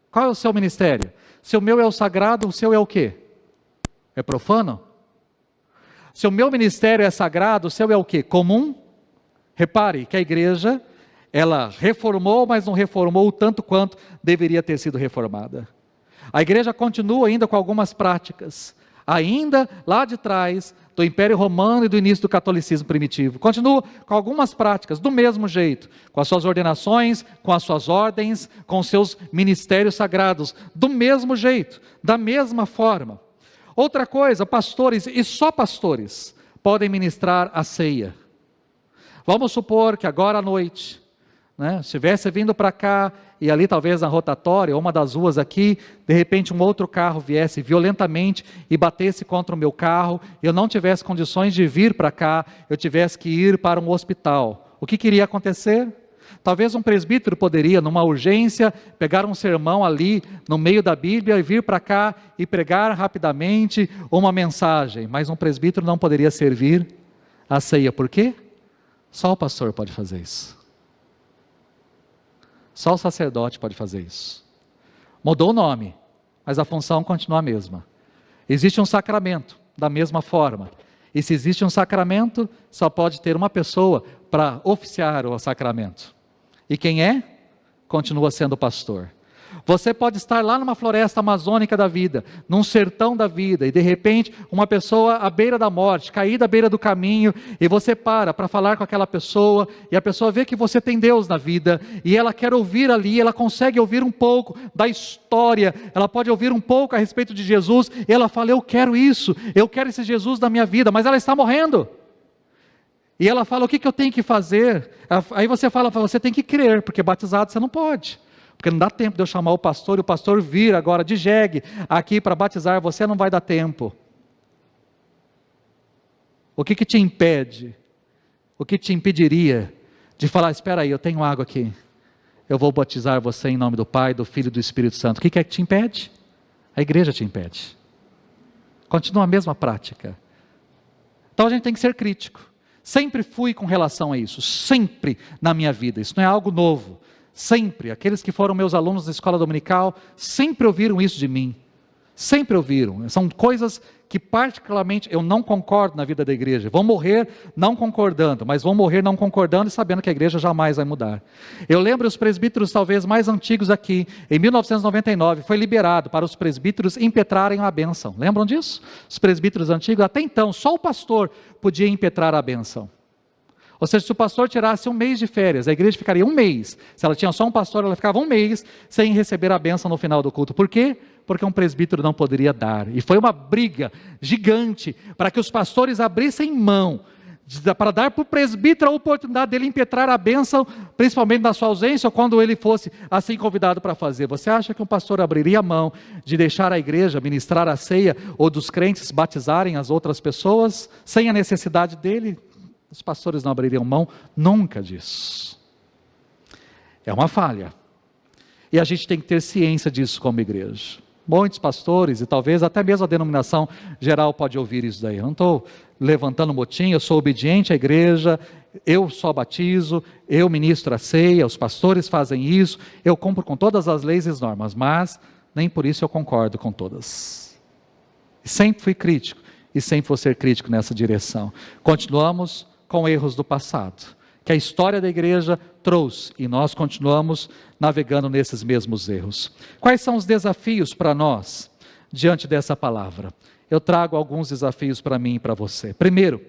Qual é o seu ministério? Se o meu é o sagrado, o seu é o quê? É profano? Se o meu ministério é sagrado, o seu é o quê? Comum? Repare que a igreja, ela reformou, mas não reformou o tanto quanto deveria ter sido reformada. A igreja continua ainda com algumas práticas, ainda lá de trás, do Império Romano e do início do catolicismo primitivo. Continua com algumas práticas, do mesmo jeito, com as suas ordenações, com as suas ordens, com os seus ministérios sagrados, do mesmo jeito, da mesma forma. Outra coisa, pastores, e só pastores, podem ministrar a ceia. Vamos supor que agora à noite, né, estivesse vindo para cá, e ali talvez na rotatória, ou uma das ruas aqui, de repente um outro carro viesse violentamente e batesse contra o meu carro, eu não tivesse condições de vir para cá, eu tivesse que ir para um hospital. O que iria acontecer? Talvez um presbítero poderia, numa urgência, pegar um sermão ali no meio da Bíblia e vir para cá e pregar rapidamente uma mensagem, mas um presbítero não poderia servir a ceia. Por quê? Só o pastor pode fazer isso. Só o sacerdote pode fazer isso. Mudou o nome, mas a função continua a mesma. Existe um sacramento, da mesma forma. E se existe um sacramento, só pode ter uma pessoa para oficiar o sacramento. E quem é? Continua sendo o pastor. Você pode estar lá numa floresta amazônica da vida, num sertão da vida, e de repente uma pessoa à beira da morte, caída à beira do caminho, e você para falar com aquela pessoa, e a pessoa vê que você tem Deus na vida, e ela quer ouvir ali, ela consegue ouvir um pouco da história, ela pode ouvir um pouco a respeito de Jesus, e ela fala, eu quero isso, eu quero esse Jesus na minha vida, mas ela está morrendo. E ela fala, o que eu tenho que fazer? Aí você fala, você tem que crer, porque batizado você não pode. Porque não dá tempo de eu chamar o pastor, e o pastor vir agora de jegue aqui para batizar você, não vai dar tempo. O que te impede? O que te impediria de falar, espera aí, eu tenho água aqui. Eu vou batizar você em nome do Pai, do Filho e do Espírito Santo. O que é que te impede? A igreja te impede. Continua a mesma prática. Então a gente tem que ser crítico. Sempre fui com relação a isso, sempre na minha vida. Isso não é algo novo. Sempre, aqueles que foram meus alunos da escola dominical, sempre ouviram isso de mim. Sempre ouviram. São coisas que particularmente eu não concordo na vida da igreja. Vão morrer não concordando, mas vão morrer não concordando e sabendo que a igreja jamais vai mudar. Eu lembro os presbíteros talvez mais antigos aqui, em 1999, foi liberado para os presbíteros impetrarem a bênção. Lembram disso? Os presbíteros antigos, até então, só o pastor podia impetrar a bênção. Ou seja, se o pastor tirasse um mês de férias, a igreja ficaria um mês. Se ela tinha só um pastor, ela ficava um mês sem receber a bênção no final do culto. Por quê? Porque um presbítero não poderia dar. E foi uma briga gigante para que os pastores abrissem mão, para dar para o presbítero a oportunidade dele impetrar a bênção, principalmente na sua ausência, ou quando ele fosse assim convidado para fazer. Você acha que um pastor abriria mão de deixar a igreja ministrar a ceia, ou dos crentes batizarem as outras pessoas, sem a necessidade dele? Os pastores não abririam mão nunca disso. É uma falha. E a gente tem que ter ciência disso como igreja. Muitos pastores, e talvez até mesmo a denominação geral pode ouvir isso daí. Eu não estou levantando motim, eu sou obediente à igreja, eu só batizo, eu ministro a ceia, os pastores fazem isso, eu cumpro com todas as leis e normas, mas nem por isso eu concordo com todas. Sempre fui crítico, e sempre vou ser crítico nessa direção. Continuamos com erros do passado, que a história da igreja trouxe, e nós continuamos navegando nesses mesmos erros. Quais são os desafios para nós, diante dessa palavra? Eu trago alguns desafios para mim e para você. Primeiro,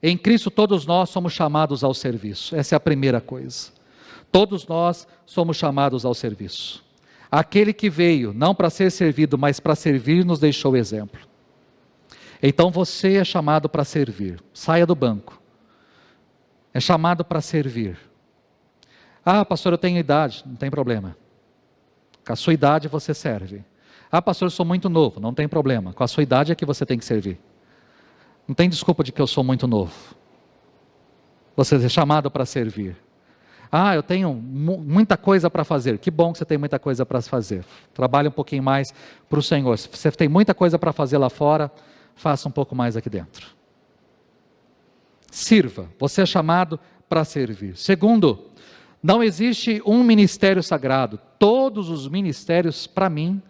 em Cristo todos nós somos chamados ao serviço, essa é a primeira coisa. Todos nós somos chamados ao serviço. Aquele que veio, não para ser servido, mas para servir, nos deixou exemplo. Então você é chamado para servir, saia do banco, é chamado para servir. Ah, pastor, eu tenho idade, não tem problema, com a sua idade você serve. Ah, pastor, eu sou muito novo, não tem problema, com a sua idade é que você tem que servir. Não tem desculpa de que eu sou muito novo, você é chamado para servir. Ah, eu tenho muita coisa para fazer, que bom que você tem muita coisa para fazer, trabalhe um pouquinho mais para o Senhor. Se você tem muita coisa para fazer lá fora, faça um pouco mais aqui dentro. Sirva, você é chamado para servir. Segundo, não existe um ministério sagrado. Todos os ministérios, para mim,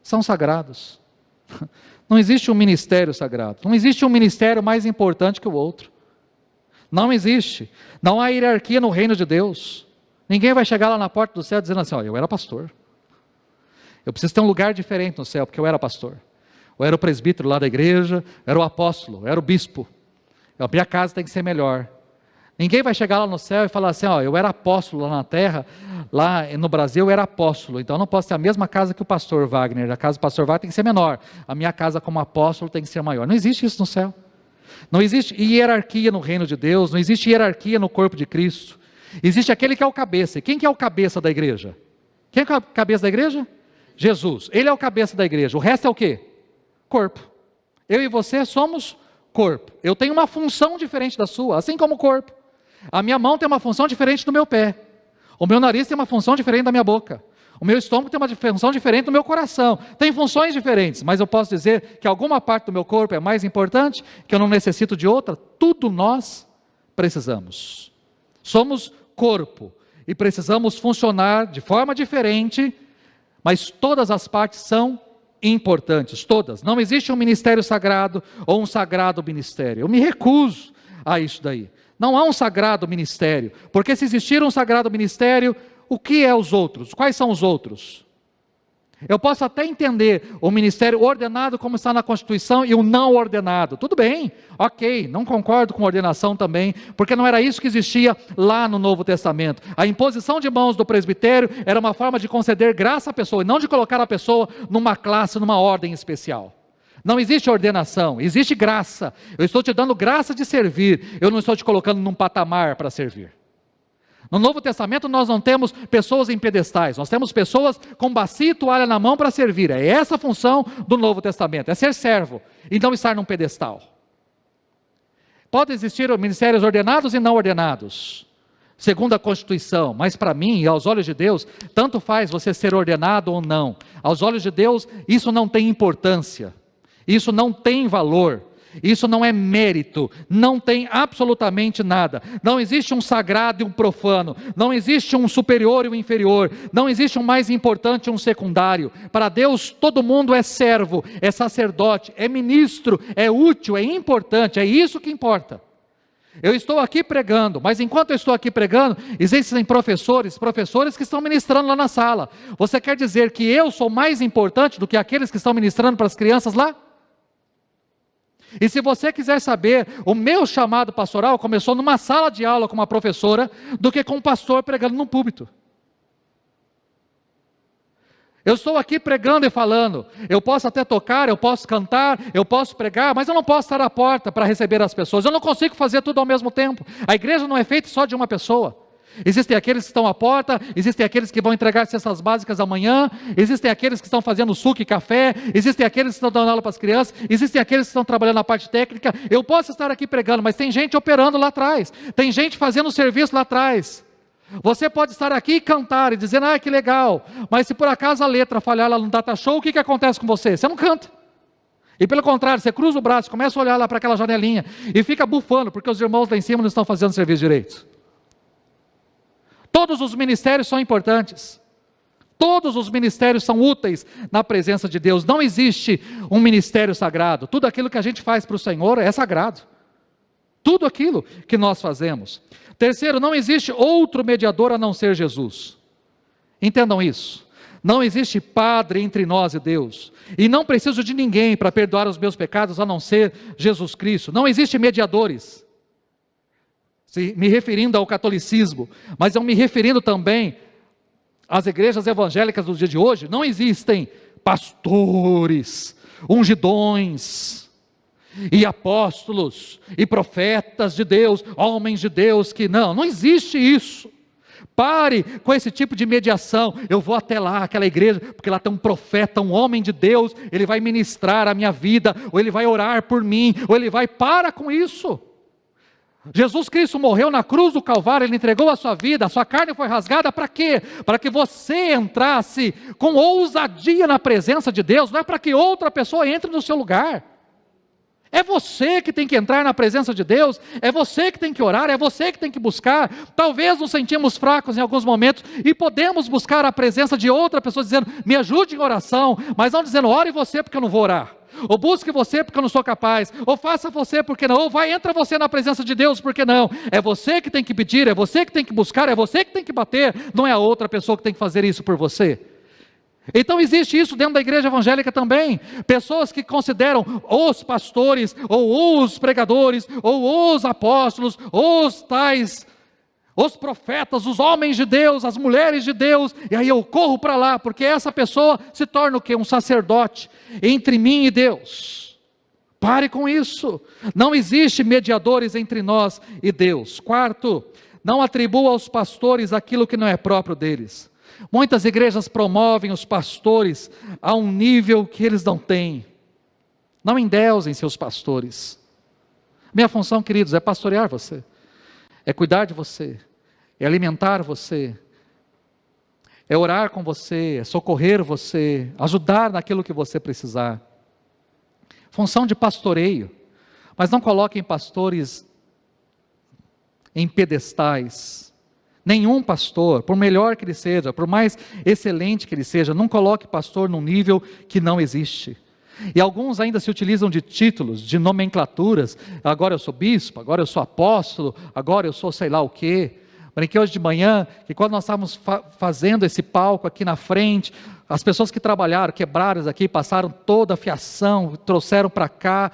são sagrados. Não existe um ministério sagrado. Não existe um ministério mais importante que o outro. Não existe. Não há hierarquia no reino de Deus. Ninguém vai chegar lá na porta do céu dizendo assim, ó, eu era pastor. Eu preciso ter um lugar diferente no céu, porque eu era pastor. Ou era o presbítero lá da igreja, era o apóstolo, era o bispo. A minha casa tem que ser melhor. Ninguém vai chegar lá no céu e falar assim, ó, eu era apóstolo lá na terra, lá no Brasil eu era apóstolo, então eu não posso ter a mesma casa que o pastor Wagner, a casa do pastor Wagner tem que ser menor, a minha casa como apóstolo tem que ser maior. Não existe isso no céu. Não existe hierarquia no reino de Deus, não existe hierarquia no corpo de Cristo. Existe aquele que é o cabeça. E quem que é o cabeça da igreja? Quem é o cabeça da igreja? Jesus. Ele é o cabeça da igreja. O resto é o quê? Corpo. Eu e você somos corpo. Eu tenho uma função diferente da sua, assim como o corpo. A minha mão tem uma função diferente do meu pé. O meu nariz tem uma função diferente da minha boca. O meu estômago tem uma função diferente do meu coração. Tem funções diferentes, mas eu posso dizer que alguma parte do meu corpo é mais importante, que eu não necessito de outra. Tudo nós precisamos. Somos corpo e precisamos funcionar de forma diferente, mas todas as partes são importantes, todas. Não existe um ministério sagrado ou um sagrado ministério. Eu me recuso a isso daí. Não há um sagrado ministério, porque se existir um sagrado ministério, o que é os outros? Quais são os outros? Eu posso até entender o ministério ordenado como está na Constituição e o não ordenado. Tudo bem, ok, não concordo com ordenação também, porque não era isso que existia lá no Novo Testamento. A imposição de mãos do presbitério era uma forma de conceder graça à pessoa, e não de colocar a pessoa numa classe, numa ordem especial. Não existe ordenação, existe graça. Eu estou te dando graça de servir, eu não estou te colocando num patamar para servir. No Novo Testamento nós não temos pessoas em pedestais, nós temos pessoas com bacia e toalha na mão para servir. É essa a função do Novo Testamento, é ser servo e não estar num pedestal. Pode existir ministérios ordenados e não ordenados, segundo a Constituição, mas para mim e aos olhos de Deus, tanto faz você ser ordenado ou não. Aos olhos de Deus isso não tem importância, isso não tem valor. Isso não é mérito, não tem absolutamente nada. Não existe um sagrado e um profano, não existe um superior e um inferior, não existe um mais importante e um secundário. Para Deus todo mundo é servo, é sacerdote, é ministro, é útil, é importante, é isso que importa. Eu estou aqui pregando, mas enquanto eu estou aqui pregando, existem professores que estão ministrando lá na sala. Você quer dizer que eu sou mais importante do que aqueles que estão ministrando para as crianças lá? E se você quiser saber, o meu chamado pastoral começou numa sala de aula com uma professora, do que com um pastor pregando num púlpito. Eu estou aqui pregando e falando, eu posso até tocar, eu posso cantar, eu posso pregar, mas eu não posso estar à porta para receber as pessoas, eu não consigo fazer tudo ao mesmo tempo. A igreja não é feita só de uma pessoa. Existem aqueles que estão à porta, existem aqueles que vão entregar cestas básicas amanhã, existem aqueles que estão fazendo suco e café, existem aqueles que estão dando aula para as crianças, existem aqueles que estão trabalhando na parte técnica. Eu posso estar aqui pregando, mas tem gente operando lá atrás, tem gente fazendo serviço lá atrás. Você pode estar aqui e cantar e dizer, que legal, mas se por acaso a letra falhar lá no data show, o que acontece com você? Você não canta. E pelo contrário, você cruza o braço, começa a olhar lá para aquela janelinha e fica bufando, porque os irmãos lá em cima não estão fazendo serviço direito. Todos os ministérios são importantes, todos os ministérios são úteis na presença de Deus. Não existe um ministério sagrado, tudo aquilo que a gente faz para o Senhor é sagrado, tudo aquilo que nós fazemos. Terceiro, não existe outro mediador a não ser Jesus. Entendam isso, não existe padre entre nós e Deus, e não preciso de ninguém para perdoar os meus pecados a não ser Jesus Cristo. Não existe mediadores, me referindo ao catolicismo, mas eu me referindo também às igrejas evangélicas dos dias de hoje. Não existem pastores, ungidões, e apóstolos, e profetas de Deus, homens de Deus que não existe isso. Pare com esse tipo de mediação. Eu vou até lá, aquela igreja, porque lá tem um profeta, um homem de Deus, ele vai ministrar a minha vida, ou ele vai orar por mim, ou ele vai, para com isso. Jesus Cristo morreu na cruz do Calvário, Ele entregou a sua vida, a sua carne foi rasgada para quê? Para que você entrasse com ousadia na presença de Deus, não é para que outra pessoa entre no seu lugar. É você que tem que entrar na presença de Deus, é você que tem que orar, é você que tem que buscar. Talvez nos sentimos fracos em alguns momentos e podemos buscar a presença de outra pessoa dizendo, me ajude em oração, mas não dizendo, ore você porque eu não vou orar. Ou busque você porque eu não sou capaz, ou faça você porque não, ou entra você na presença de Deus porque não. É você que tem que pedir, é você que tem que buscar, é você que tem que bater, não é a outra pessoa que tem que fazer isso por você. Então existe isso dentro da igreja evangélica também, pessoas que consideram os pastores, ou os pregadores, ou os apóstolos, os tais, os profetas, os homens de Deus, as mulheres de Deus, e aí eu corro para lá, porque essa pessoa se torna o quê? Um sacerdote entre mim e Deus. Pare com isso, não existe mediadores entre nós e Deus. Quarto, não atribua aos pastores aquilo que não é próprio deles. Muitas igrejas promovem os pastores a um nível que eles não têm. Não endeusem seus pastores. Minha função, queridos, é pastorear você, é cuidar de você, é alimentar você, é orar com você, é socorrer você, ajudar naquilo que você precisar. Função de pastoreio, mas não coloquem pastores em pedestais. Nenhum pastor, por melhor que ele seja, por mais excelente que ele seja, não coloque pastor num nível que não existe. E alguns ainda se utilizam de títulos, de nomenclaturas, agora eu sou bispo, agora eu sou apóstolo, agora eu sou sei lá o quê. Brinquei hoje de manhã que quando nós estávamos fazendo esse palco aqui na frente, as pessoas que trabalharam, quebraram aqui, passaram toda a fiação, trouxeram para cá,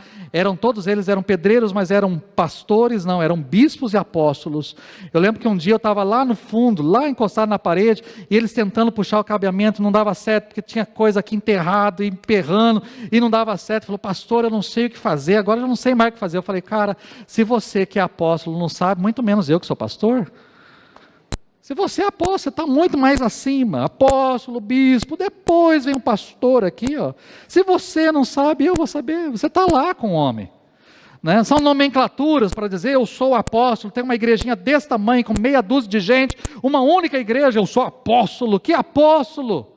todos eles eram pedreiros, mas eram pastores, não, eram bispos e apóstolos. Eu lembro que um dia eu estava lá no fundo, lá encostado na parede, e eles tentando puxar o cabeamento, não dava certo, porque tinha coisa aqui enterrado, e emperrando, e não dava certo. Falou, pastor, eu não sei o que fazer, agora eu não sei mais o que fazer. Eu falei, cara, se você que é apóstolo não sabe, muito menos eu que sou pastor. Se você é apóstolo, você está muito mais acima, apóstolo, bispo, depois vem um pastor aqui, ó. Se você não sabe, eu vou saber, você está lá com o homem. Né? São nomenclaturas para dizer, eu sou apóstolo, tem uma igrejinha desse tamanho, com meia dúzia de gente, uma única igreja, eu sou apóstolo. Que apóstolo?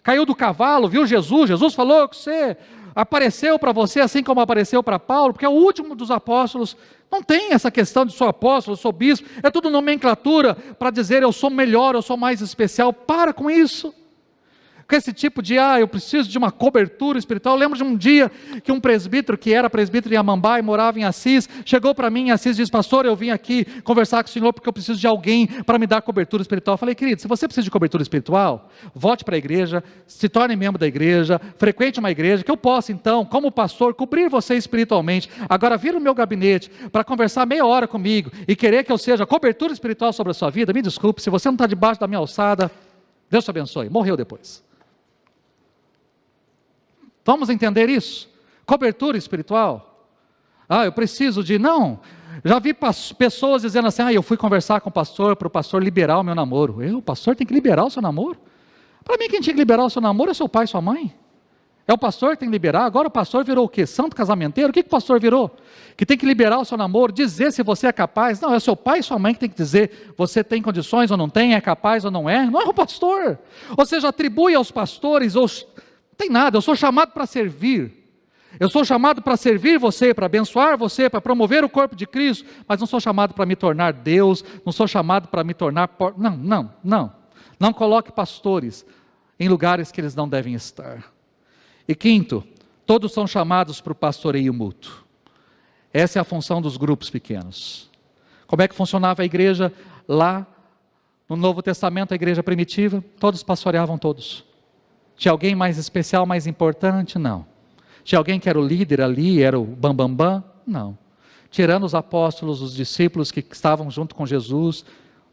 Caiu do cavalo, viu Jesus, Jesus falou que você apareceu para você assim como apareceu para Paulo, porque é o último dos apóstolos. Não tem essa questão de sou apóstolo, sou bispo, é tudo nomenclatura para dizer eu sou melhor, eu sou mais especial. Para com isso. Com esse tipo de, eu preciso de uma cobertura espiritual. Eu lembro de um dia que um presbítero, que era presbítero em Amambá e morava em Assis, chegou para mim em Assis e disse, pastor, eu vim aqui conversar com o senhor porque eu preciso de alguém para me dar cobertura espiritual. Eu falei, querido, se você precisa de cobertura espiritual, volte para a igreja, se torne membro da igreja, frequente uma igreja, que eu possa então, como pastor, cobrir você espiritualmente. Agora vira no meu gabinete para conversar meia hora comigo e querer que eu seja cobertura espiritual sobre a sua vida, me desculpe, se você não está debaixo da minha alçada, Deus te abençoe, morreu depois. Vamos entender isso? Cobertura espiritual. Eu preciso de... Não, já vi pessoas dizendo assim, eu fui conversar com o pastor, para o pastor liberar o meu namoro. O pastor tem que liberar o seu namoro? Para mim quem tinha que liberar o seu namoro é seu pai e sua mãe. É o pastor que tem que liberar. Agora o pastor virou o quê? Santo casamenteiro? O que o pastor virou? Que tem que liberar o seu namoro, dizer se você é capaz. Não, é seu pai e sua mãe que tem que dizer, você tem condições ou não tem, é capaz ou não é. Não é o pastor. Ou seja, atribui aos pastores... Não tem nada, eu sou chamado para servir. Eu sou chamado para servir você, para abençoar você, para promover o corpo de Cristo, mas não sou chamado para me tornar Deus, não sou chamado para me tornar... Não. Não coloque pastores em lugares que eles não devem estar. E quinto, todos são chamados para o pastoreio mútuo. Essa é a função dos grupos pequenos. Como é que funcionava a igreja lá no Novo Testamento, a igreja primitiva? Todos pastoreavam todos. Tinha alguém mais especial, mais importante? Não. Tinha alguém que era o líder ali, era o bambambam? Não. Tirando os apóstolos, os discípulos que estavam junto com Jesus,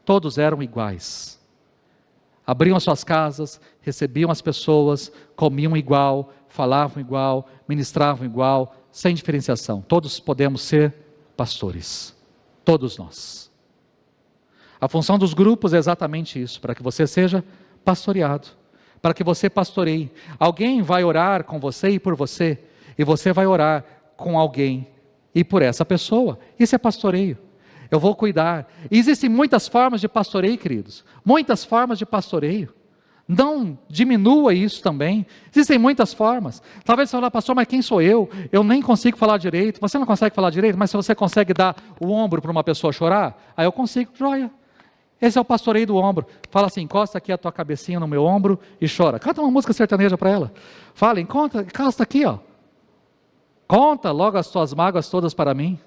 todos eram iguais. Abriam as suas casas, recebiam as pessoas, comiam igual, falavam igual, ministravam igual, sem diferenciação. Todos podemos ser pastores. Todos nós. A função dos grupos é exatamente isso, para que você seja pastoreado. Para que você pastoreie. Alguém vai orar com você e por você, e você vai orar com alguém e por essa pessoa. Isso é pastoreio. Eu vou cuidar. E existem muitas formas de pastoreio, queridos. Muitas formas de pastoreio. Não diminua isso também. Existem muitas formas. Talvez você fale, pastor, mas quem sou eu? Eu nem consigo falar direito. Você não consegue falar direito, mas se você consegue dar o ombro para uma pessoa chorar, aí eu consigo, joia. Esse é o pastoreio do ombro. Fala assim, encosta aqui a tua cabecinha no meu ombro e chora. Canta uma música sertaneja para ela. Fala, encosta aqui, ó. Conta logo as tuas mágoas todas para mim.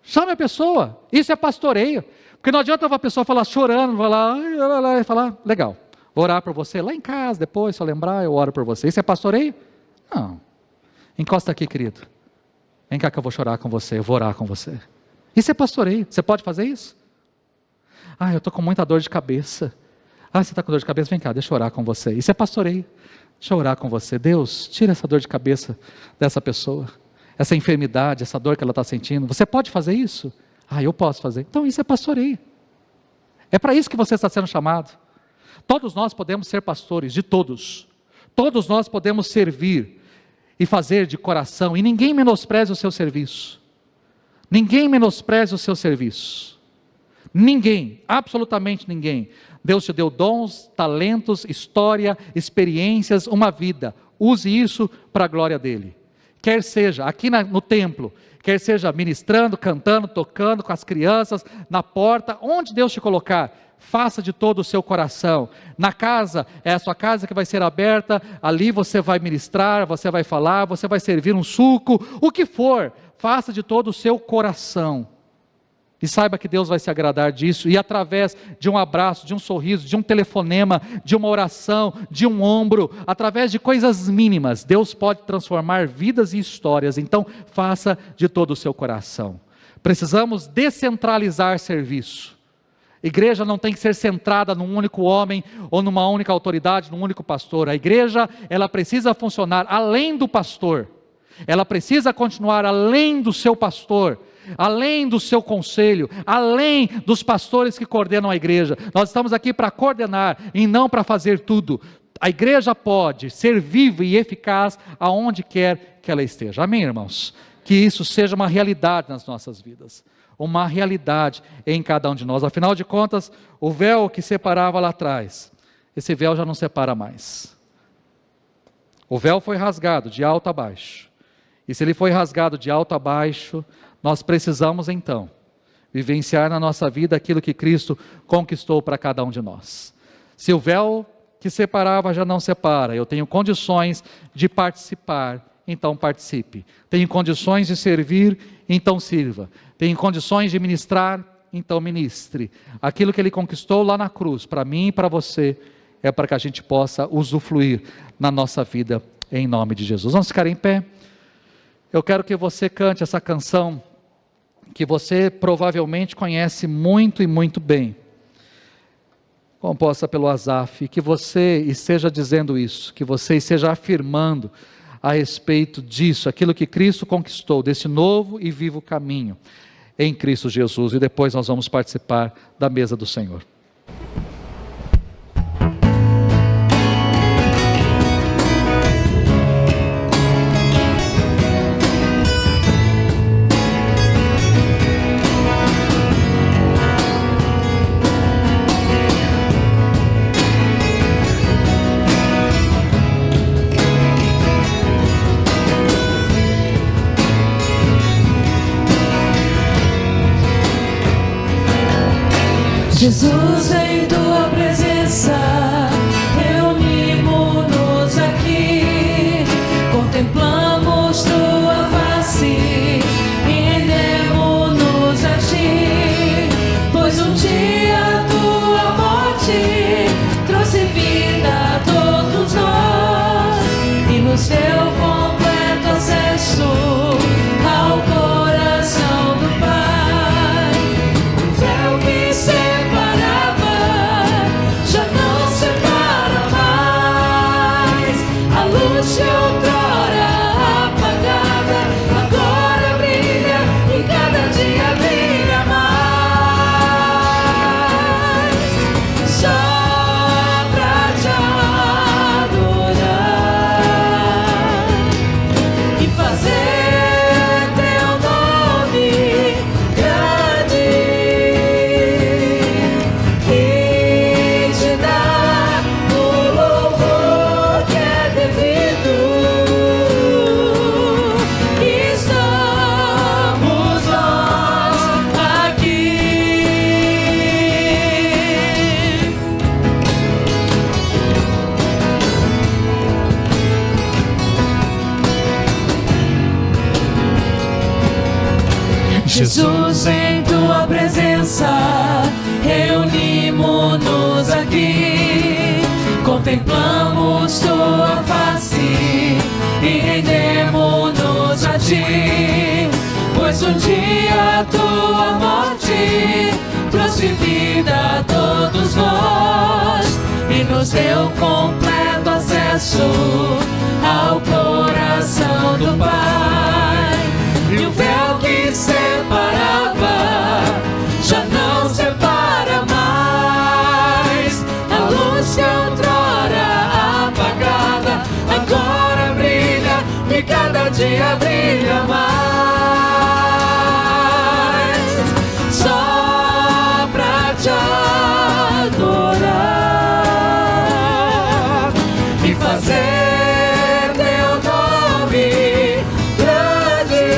Chame a pessoa. Isso é pastoreio. Porque não adianta uma pessoa falar chorando, falar, legal, vou orar por você lá em casa, depois, se eu lembrar, eu oro por você. Isso é pastoreio? Não. Encosta aqui, querido. Vem cá que eu vou chorar com você, eu vou orar com você. Isso é pastoreio. Você pode fazer isso? Eu estou com muita dor de cabeça. Você está com dor de cabeça? Vem cá, deixa eu orar com você. Isso é pastoreio. Deixa eu orar com você. Deus, tira essa dor de cabeça dessa pessoa. Essa enfermidade, essa dor que ela está sentindo. Você pode fazer isso? Eu posso fazer. Então isso é pastoreio. É para isso que você está sendo chamado. Todos nós podemos ser pastores, de todos. Todos nós podemos servir e fazer de coração. E ninguém menospreze o seu serviço. Ninguém menospreze o seu serviço. Ninguém, absolutamente ninguém. Deus te deu dons, talentos, história, experiências, uma vida. Use isso para a glória dele. Quer seja aqui no templo, quer seja ministrando, cantando, tocando com as crianças, na porta, onde Deus te colocar, faça de todo o seu coração. Na casa, é a sua casa que vai ser aberta, ali você vai ministrar, você vai falar, você vai servir um suco, o que for, faça de todo o seu coração. E saiba que Deus vai se agradar disso, e através de um abraço, de um sorriso, de um telefonema, de uma oração, de um ombro, através de coisas mínimas, Deus pode transformar vidas e histórias. Então faça de todo o seu coração. Precisamos descentralizar serviço. Igreja não tem que ser centrada num único homem, ou numa única autoridade, num único pastor. A igreja, ela precisa funcionar além do pastor, ela precisa continuar além do seu pastor, além do seu conselho, além dos pastores que coordenam a igreja. Nós estamos aqui para coordenar e não para fazer tudo. A igreja pode ser viva e eficaz aonde quer que ela esteja. Amém, irmãos? Que isso seja uma realidade nas nossas vidas, uma realidade em cada um de nós. Afinal de contas, o véu que separava lá atrás, esse véu já não separa mais. O véu foi rasgado de alto a baixo. E se ele foi rasgado de alto a baixo, nós precisamos então vivenciar na nossa vida aquilo que Cristo conquistou para cada um de nós. Se o véu que separava já não separa, eu tenho condições de participar, então participe. Tenho condições de servir, então sirva. Tenho condições de ministrar, então ministre. Aquilo que Ele conquistou lá na cruz, para mim e para você, é para que a gente possa usufruir na nossa vida, em nome de Jesus. Vamos ficar em pé? Eu quero que você cante essa canção, que você provavelmente conhece muito e muito bem, composta pelo Asaf, que você esteja dizendo isso, que você esteja afirmando a respeito disso, aquilo que Cristo conquistou, desse novo e vivo caminho em Cristo Jesus, e depois nós vamos participar da mesa do Senhor. Jesus, em tua presença, reunimos-nos aqui, contemplamos tua face e rendemos-nos a ti, pois um dia tua morte trouxe vida a todos nós e nos deu completo acesso ao coração do Pai. O véu que separava já não separa mais. A luz que outrora apagada agora brilha e cada dia brilha mais. Só pra te adorar e fazer teu nome grande e te dar o louvor que é devido. Estamos nós aqui. Jesus, em tua presença, reunimos-nos aqui, contemplamos tua face e rendemos-nos a ti, pois um dia tua morte trouxe vida a todos nós e nos deu completo acesso ao coração do Pai. E o véu que separava já não separa mais. A luz que outrora apagada agora brilha e cada dia brilha mais. Só pra te adorar e fazer teu nome grande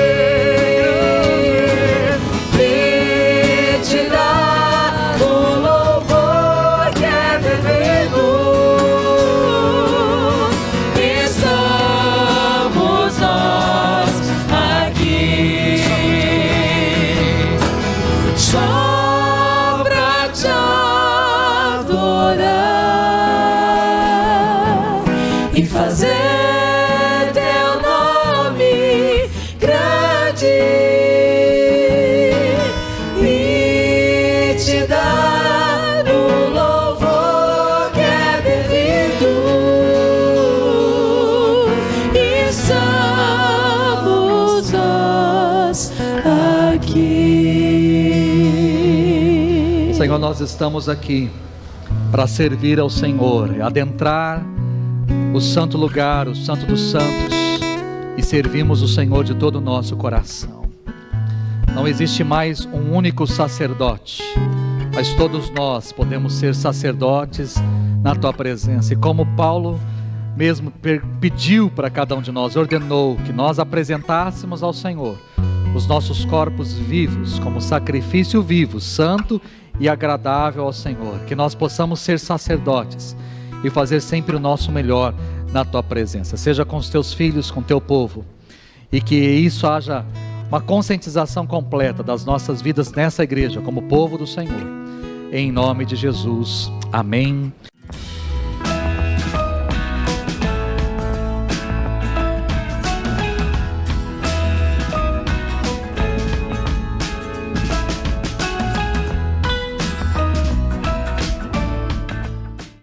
e fazer teu nome grande e te dar o louvor que é devido. E somos nós aqui. Senhor, nós estamos aqui para servir ao Senhor, adentrar o santo lugar, o santo dos santos, e servimos o Senhor de todo o nosso coração. Não existe mais um único sacerdote, mas todos nós podemos ser sacerdotes na tua presença. E como Paulo mesmo pediu para cada um de nós, ordenou que nós apresentássemos ao Senhor os nossos corpos vivos, como sacrifício vivo, santo e agradável ao Senhor, que nós possamos ser sacerdotes e fazer sempre o nosso melhor na tua presença, seja com os teus filhos, com o teu povo, e que isso haja uma conscientização completa das nossas vidas nessa igreja, como povo do Senhor, em nome de Jesus, amém.